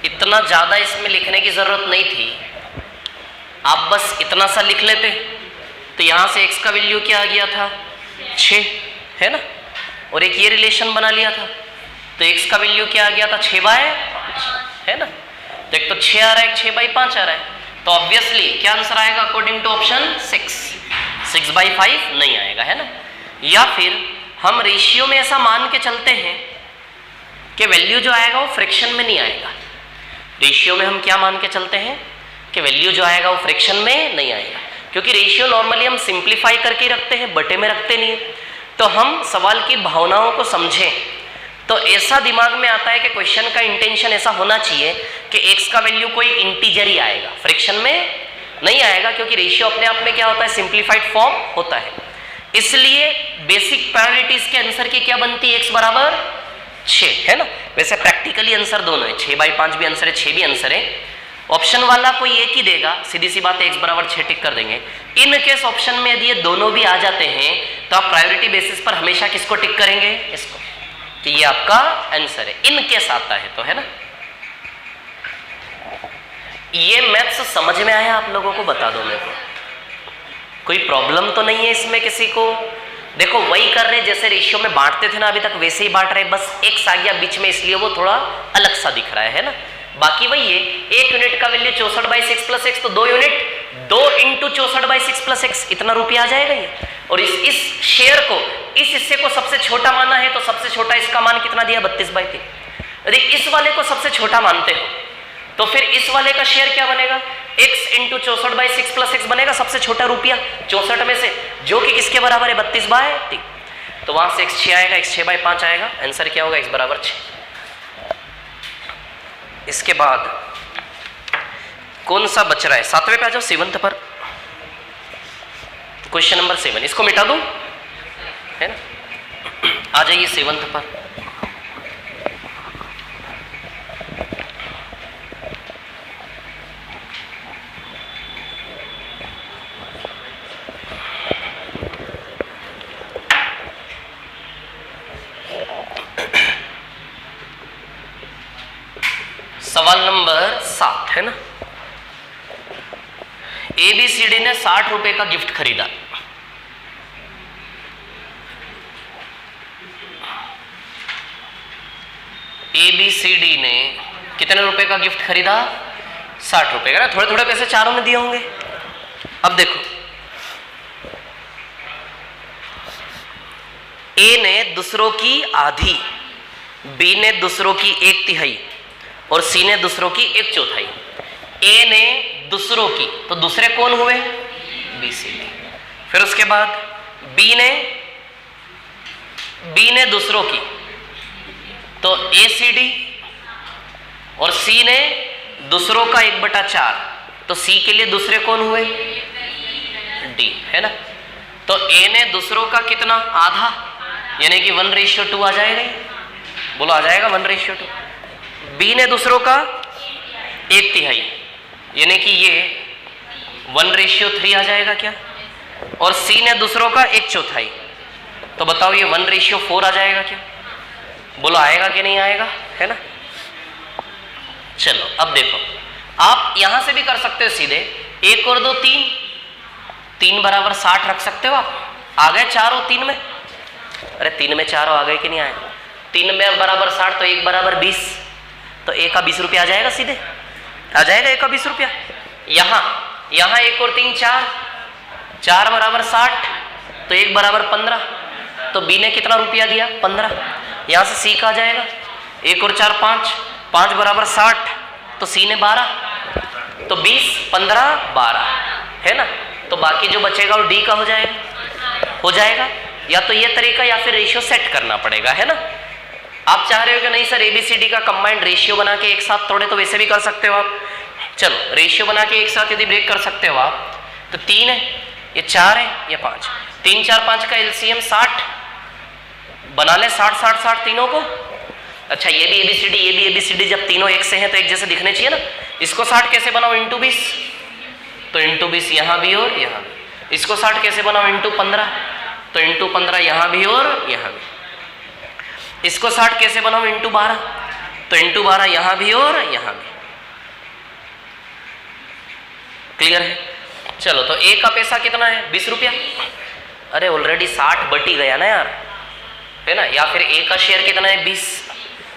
इतना ज्यादा इसमें लिखने की जरूरत नहीं थी, आप बस इतना सा लिख लेते तो यहां से x का वैल्यू क्या आ गया था? 6 है ना, और एक ये रिलेशन बना लिया था, तो x का वैल्यू क्या आ गया था? 6/5 है ना। तो एक तो 6 आ रहा है, एक 6/5 आ रहा है, तो ऑब्वियसली क्या आंसर आएगा अकॉर्डिंग टू ऑप्शन 6/5 नहीं आएगा, है ना। या फिर हम रेशियो में ऐसा मान के चलते हैं कि वैल्यू जो आएगा वो फ्रैक्शन में नहीं आएगा। रेशियो में हम क्या मान के चलते हैं कि वैल्यू जो आएगा वो फ्रैक्शन में नहीं आएगा, क्योंकि रेशियो नॉर्मली हम सिंप्लीफाई करके रखते हैं, बटे में रखते नहीं है। तो हम सवाल की भावनाओं को समझें तो ऐसा दिमाग में आता है कि क्वेश्चन का इंटेंशन ऐसा होना चाहिए कि x का वैल्यू कोई इंटीजर ही आएगा, फ्रैक्शन में नहीं आएगा, क्योंकि रेशियो अपने आप में क्या होता है? सिंप्लीफाइड फॉर्म होता है। इसलिए बेसिक प्रायोरिटीज के आंसर की क्या बनती है? x बराबर 6 है ना। वैसे प्रैक्टिकली आंसर दोनों है, 6/5 भी आंसर है, 6 भी आंसर है। ऑप्शन वाला कोई एक ही देगा, सीधी सी बात है, x बराबर 6 टिक कर देंगे। इन केस ऑप्शन में यदि ये दोनों भी आ जाते हैं तो आप प्रायोरिटी बेसिस पर हमेशा किसको टिक करेंगे? इसको, कि ये आपका आंसर है। इन केस आता है तो, है ना। ये मैथ्स समझ में आया आप लोगों को? बता दो मेरे को, कोई प्रॉब्लम तो नहीं है इसमें किसी को? देखो वही कर रहे जैसे रेशियो में बांटते थे ना अभी तक, वैसे ही बांट रहे, बस x आ गया बीच में इसलिए वो थोड़ा अलग सा दिख रहा है ना। बाकी वही है, 1 यूनिट का वैल्यू 64/6 + x, तो 2 यूनिट 2 × 64/6 + x, इतना रुपया आ जाएगा ये। और इस शेयर को, इस हिस्से को सबसे छोटा माना है, तो सबसे छोटा इसका मान कितना दिया? 32/3। यदि इस वाले को सबसे छोटा मानते हो तो फिर इस वाले का शेयर क्या बनेगा? x × 64/6 + x बनेगा सबसे छोटा रुपया 64 में से, जो कि किसके बराबर है? 32/3। तो वहां से x 6 आएगा, x 6/5 आएगा, आंसर क्या होगा? x बराबर 6। इसके बाद कौन सा बच रहा है? 7वें पे आ जाओ, 7th पर, क्वेश्चन नंबर 7। इसको मिटा दूं, है ना। आ जाइए 7th पर। सवाल नंबर 7 है ना। ABCD ने 60 रुपए का गिफ्ट खरीदा। ABCD ने कितने रुपए का गिफ्ट खरीदा? 60 रुपए का ना। थोड़े थोड़े पैसे चारों ने दिए होंगे। अब देखो, A ने दूसरों की आधी, B ने दूसरों की 1/3 और C ने दूसरों की 1/4। A ने दूसरों की, तो दूसरे कौन हुए? BCD। फिर उसके बाद B ने दूसरों की, तो ACD, और C ने दूसरों का 1/4, तो C के लिए दूसरे कौन हुए? D, है ना। तो A ने दूसरों का कितना? आधा, यानी कि 1:2 आ जाएगा। बोलो आ जाएगा 1:2। B ने दूसरों का 1/3, यानी कि ये 1:3 आ जाएगा क्या? और C ने दूसरों का 1/4, तो बताओ ये 1:4 आ जाएगा क्या? बोलो आएगा कि नहीं आएगा, है ना। चलो अब देखो, आप यहां से भी कर सकते हो सीधे, 1 और 2 3, 3 बराबर 60 रख सकते हो आप। आ गए 4 और 3 में? अरे 3 में 4 आ गए कि नहीं आए? 3 में बराबर 60, तो 1 बराबर 20, तो ए का 20 रुपया आ जाएगा, सीधे आ जाएगा ए का 20 रुपया। यहाँ 1 और 3 4, 4 बराबर 60, तो 1 बराबर 15, तो बी ने कितना रुपया दिया 15। यहाँ से सी का आ जाएगा 1 और 4 5, 5 बराबर 60, तो सी ने 12, तो 20 15 12 है ना। तो बाकी जो बचेगा वो डी का हो जाएगा। या तो ये तरीका या फिर रेशियो सेट करना पड़ेगा, है ना। आप चाह रहे हो कि नहीं सर ABCD का कंबाइंड रेशियो बना के एक साथ तोड़े, तो वैसे भी कर सकते हो आप। चलो रेशियो बना के एक साथ यदि ब्रेक कर सकते हो आप, तो 3 है, ये 4 है, ये 5, 3 4 5 का LCM 60, बना ले 60 60 60 तीनों को। अच्छा ये भी ABCD ये भी ABCD, जब तीनों एक से हैं तो एक जैसे दिखने चाहिए ना। इसको 60 कैसे बनाओ इंटू 20, तो इंटू 20 यहाँ भी और यहाँ भी। इसको 60 कैसे बनाओ इंटू 15, तो इंटू 15 यहाँ भी और यहाँ भी। इसको 60 कैसे बनाओ इंटू 12, तो इंटू 12 यहाँ भी और यहाँ भी। क्लियर है। चलो तो ए का पैसा कितना है 20 रुपया। अरे ऑलरेडी 60 बटी गया ना यार, है ना। या फिर ए का शेयर कितना है 20,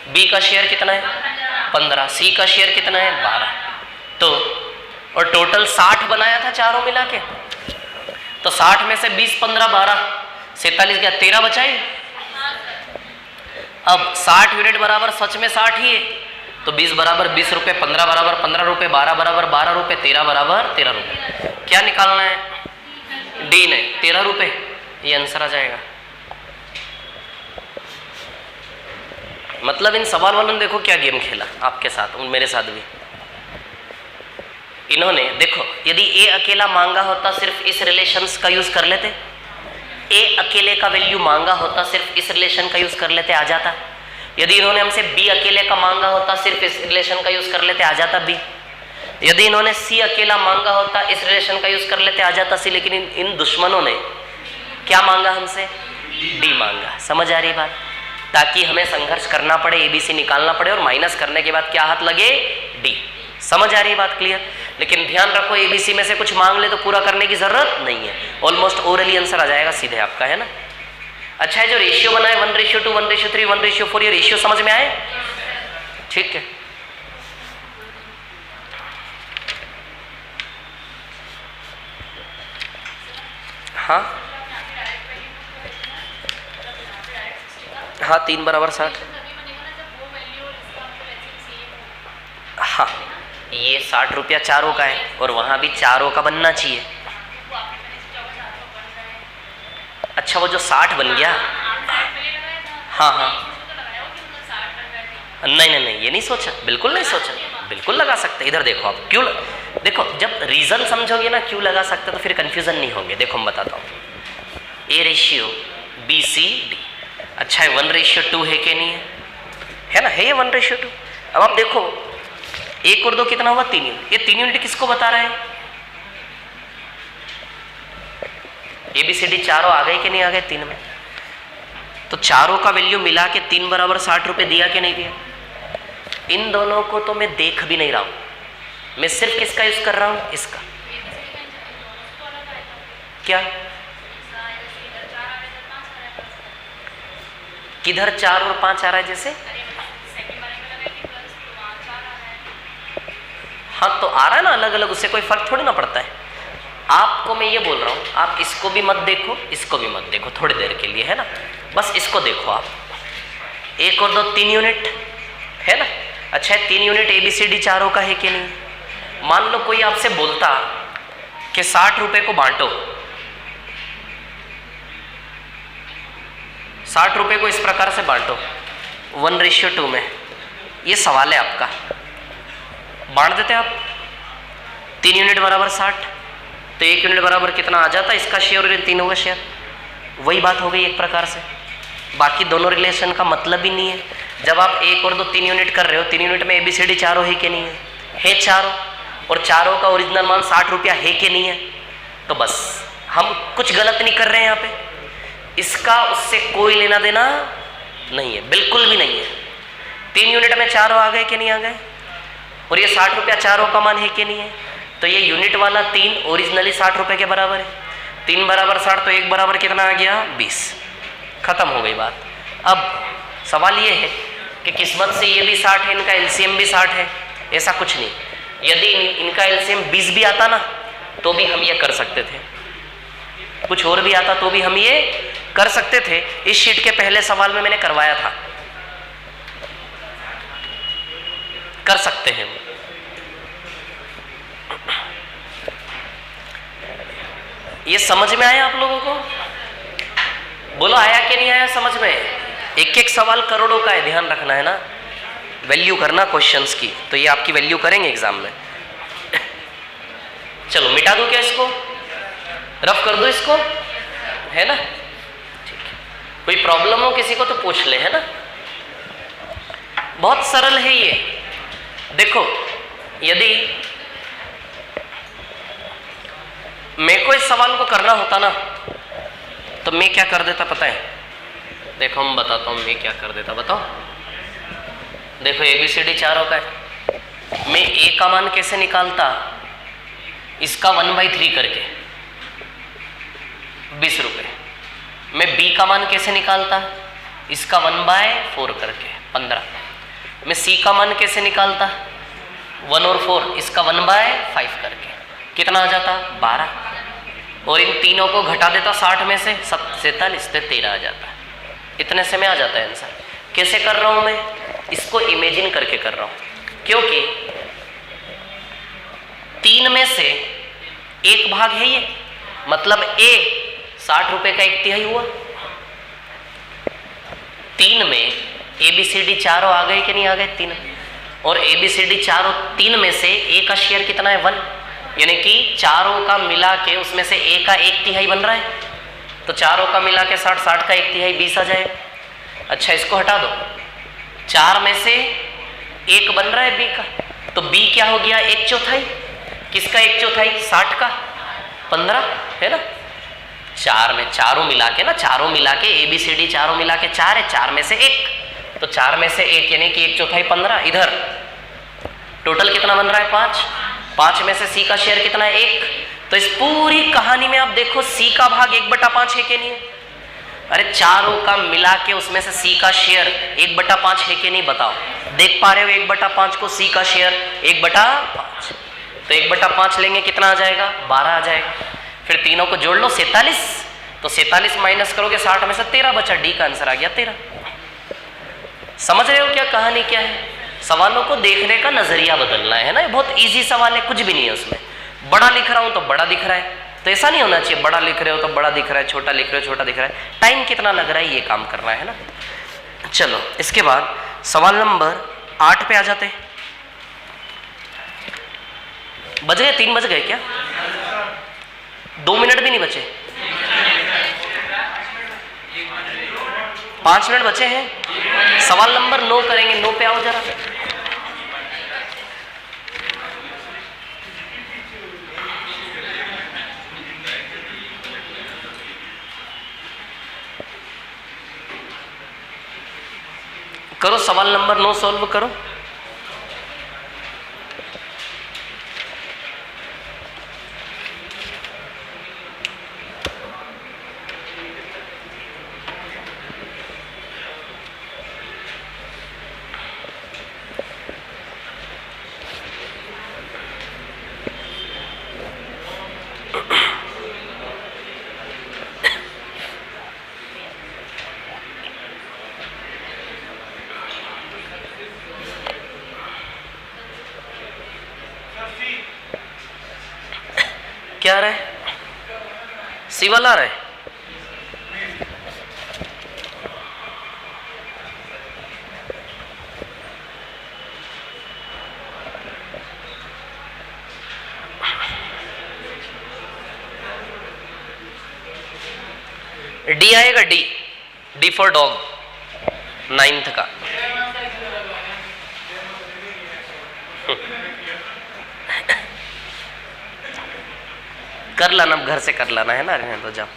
बी का शेयर कितना है 15, सी का शेयर कितना है 12, तो और टोटल 60 बनाया था चारों मिला के, तो 60 में से 20 15 12 47 क्या 13 बचा ही। अब 60 यूनिट बराबर सच में 60 ही है, तो 20 बराबर 20 रुपये, 15 बराबर 15 रुपये, 12 बराबर 12 रुपये, 13 बराबर 13 रुपये। क्या निकालना है डी ने 13 रुपये, ये आंसर आ जाएगा। मतलब इन सवाल वालों ने देखो क्या गेम खेला आपके साथ, मेरे साथ भी। इन्होंने देखो यदि ए अकेला मांगा होता सिर्फ इस रिलेशंस का यूज कर लेते, ए अकेले का वैल्यू मांगा होता सिर्फ इस रिलेशन का यूज कर लेते आ जाता। यदि इन्होंने हमसे बी अकेले का मांगा होता सिर्फ इस रिलेशन का यूज कर लेते आ जाता बी। यदि इन्होंने सी अकेला मांगा होता इस रिलेशन का यूज कर लेते आ जाता सी। लेकिन इन दुश्मनों ने क्या मांगा हमसे, डी मांगा। समझ आ रही बात। ताकि हमें संघर्ष करना पड़े, ABC निकालना पड़े और माइनस करने के बाद क्या हाथ लगे डी। समझ आ रही है बात क्लियर। लेकिन ध्यान रखो ABC में से कुछ मांग ले तो पूरा करने की जरूरत नहीं है, ऑलमोस्ट ओरली आंसर आ जाएगा सीधे आपका, है ना। अच्छा है जो रेशियो बना है 1:2, 1:3, 1:4, ये रेशियो समझ में आए, ठीक है। हाँ हाँ 3 बराबर 60। हाँ ये 60 रुपया चारों का है और वहाँ भी चारों का बनना चाहिए। अच्छा वो जो 60 बन गया, हाँ हाँ नहीं ये नहीं सोचा, बिल्कुल नहीं सोचा, बिल्कुल लगा सकते। इधर देखो आप क्यों देखो जब रीजन समझोगे ना क्यों लगा सकते तो फिर कंफ्यूजन नहीं होंगे। देखो मैं बताता हूँ ए रेशियो BCD। अच्छा है 1:2 है कि नहीं है ना, है ये 1:2। अब आप देखो 1 और 2 कितना हुआ 3 यूनिट। ये 3 यूनिट किसको बता रहे हैं, ABCD चारों आ गए कि नहीं आ गए 3 में। तो चारों का वैल्यू मिला के 3 बराबर 60 रुपये दिया कि नहीं दिया। इन दोनों को तो मैं देख भी नहीं रहा हूँ, मैं सिर्फ किसका यूज कर रहा हूँ, इसका। क्या किधर 4 और 5 आ रहा है जैसे, हाँ तो आ रहा है ना अलग अलग, उससे कोई फर्क थोड़ी ना पड़ता है। आपको मैं ये बोल रहा हूँ आप इसको भी मत देखो इसको भी मत देखो थोड़ी देर के लिए, है ना। बस इसको देखो आप 1 और 2 3 यूनिट है ना। अच्छा है 3 यूनिट ABCD चारों का है कि नहीं। मान लो कोई आपसे बोलता कि 60 रुपये को बांटो, 60 रुपये को इस प्रकार से बांटो 1:2 में, ये सवाल है आपका। बांट देते आप 3 यूनिट बराबर 60, तो 1 यूनिट बराबर कितना आ जाता, इसका शेयर और इन तीनों का शेयर। वही बात हो गई एक प्रकार से। बाकी दोनों रिलेशन का मतलब ही नहीं है। जब आप 1 और 2 3 यूनिट कर रहे हो, 3 यूनिट में ABCD चारों है कि नहीं है चारों, और चारों का ओरिजिनल मान 60 रुपया है कि नहीं है। तो बस हम कुछ गलत नहीं कर रहे हैं यहाँ पे, इसका उससे कोई लेना देना नहीं है, बिल्कुल भी नहीं है। 3 यूनिट में चारों आ गए कि नहीं आ गए, और ये 60 रुपया चारों का मान है कि नहीं है। तो ये यूनिट वाला 3 ओरिजिनली 60 रुपये के बराबर है। 3 बराबर 60 तो 1 बराबर कितना आ गया 20। खत्म हो गई बात। अब सवाल ये है कि किस्मत से ये भी 60 है, इनका एलसीएम भी 60 है, ऐसा कुछ नहीं। यदि इनका एलसीएम 20 भी आता ना तो भी हम ये कर सकते थे, कुछ और भी आता तो भी हम ये कर सकते थे। इस शीट के पहले सवाल में मैंने करवाया था, कर सकते हैं। ये समझ में आया आप लोगों को? बोलो आया कि नहीं आया समझ में? एक एक सवाल करोड़ों का है, ध्यान रखना है ना, वैल्यू करना क्वेश्चंस की, तो ये आपकी वैल्यू करेंगे एग्जाम में। चलो मिटा दूं क्या इसको, रफ कर दो इसको, है ना? ठीक है, कोई प्रॉब्लम हो किसी को तो पूछ ले, है ना? बहुत सरल है ये। देखो यदि मेरे को इस सवाल को करना होता ना तो मैं क्या कर देता पता है? देखो मैं बताता हूं मैं क्या कर देता, बताओ। देखो ABCD चारों का है, मैं A का मान कैसे निकालता? इसका 1/3 करके 20 रुपये। मैं B का मान कैसे निकालता? इसका 1/4 करके 15। मैं C का मान कैसे निकालता? 1 और 4, इसका 1/5 करके कितना आ जाता? 12। और इन तीनों को घटा देता 60 में से, 47 से 13 आ जाता। इतने से में आ जाता है आंसर। कैसे कर रहा हूं मैं? इसको इमेजिन करके कर रहा हूं, क्योंकि 3 में से 1 भाग है ये, मतलब A 60 रुपए का 1/3 हुआ। 3 में ABCD चारों आ गए कि नहीं आ गए? 3। और ABCD चारों 3 में से A का शेयर कितना है? 1, यानी कि चारों का मिला के उसमें से A का 1/3 बन रहा है, तो चारों का मिला के 60, 60 का 1/3 20 आ जाएगा। अच्छा इसको हटा दो, 4 में से 1 बन रहा है B का, तो B क्या हो गया? 1/4। किसका 1/4? 60 का 15, है ना? 4 में चारों मिला के ना, चारों मिला के ABCD चारों मिला के 4 है, 4 में से 1, तो 4 में से 1 यानी कि 1/4 15। इधर टोटल कितना बन रहा है? 5। 5 में से C का शेयर कितना है? 1। तो इस पूरी कहानी में आप देखो C का भाग 1/5 है कि नहीं है? अरे चारों का मिला के उसमें से C का शेयर 1/5 है कि नहीं बताओ? देख पा रहे हो 1/5 को? C का शेयर 1/5, तो 1/5 लेंगे कितना आ जाएगा? 12 आ जाएगा। फिर तीनों को जोड़ लो 47, तो 47 माइनस करोगे 60 में से 13 बचा, D का आंसर आ गया 13। समझ रहे हो क्या कहानी क्या है? सवालों को देखने का नजरिया बदलना है ना। ये बहुत इजी सवाल है, कुछ भी नहीं है उसमें। बड़ा लिख रहा हूं तो बड़ा दिख रहा है, तो ऐसा नहीं होना चाहिए बड़ा लिख रहे हो तो बड़ा दिख रहा है, छोटा लिख रहे हो छोटा दिख रहा है। टाइम कितना लग रहा है ये काम करना है ना। चलो इसके बाद सवाल नंबर 8 पे आ जाते हैं। बज गए? 3 बज गए क्या? 2 मिनट भी नहीं बचे, 5 मिनट बचे हैं। सवाल नंबर 9 करेंगे। 9 पे आओ जरा। करो सवाल नंबर 9 सॉल्व करो। क्या आ रहा है? सी वाला आ रहा है? डी आएगा, डी फॉर डॉग, 9th का। कर लाना, घर से कर लाना है ना। तो जाओ,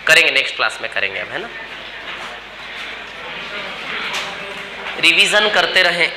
करेंगे नेक्स्ट क्लास में करेंगे अब, है ना। रिवीजन करते रहें।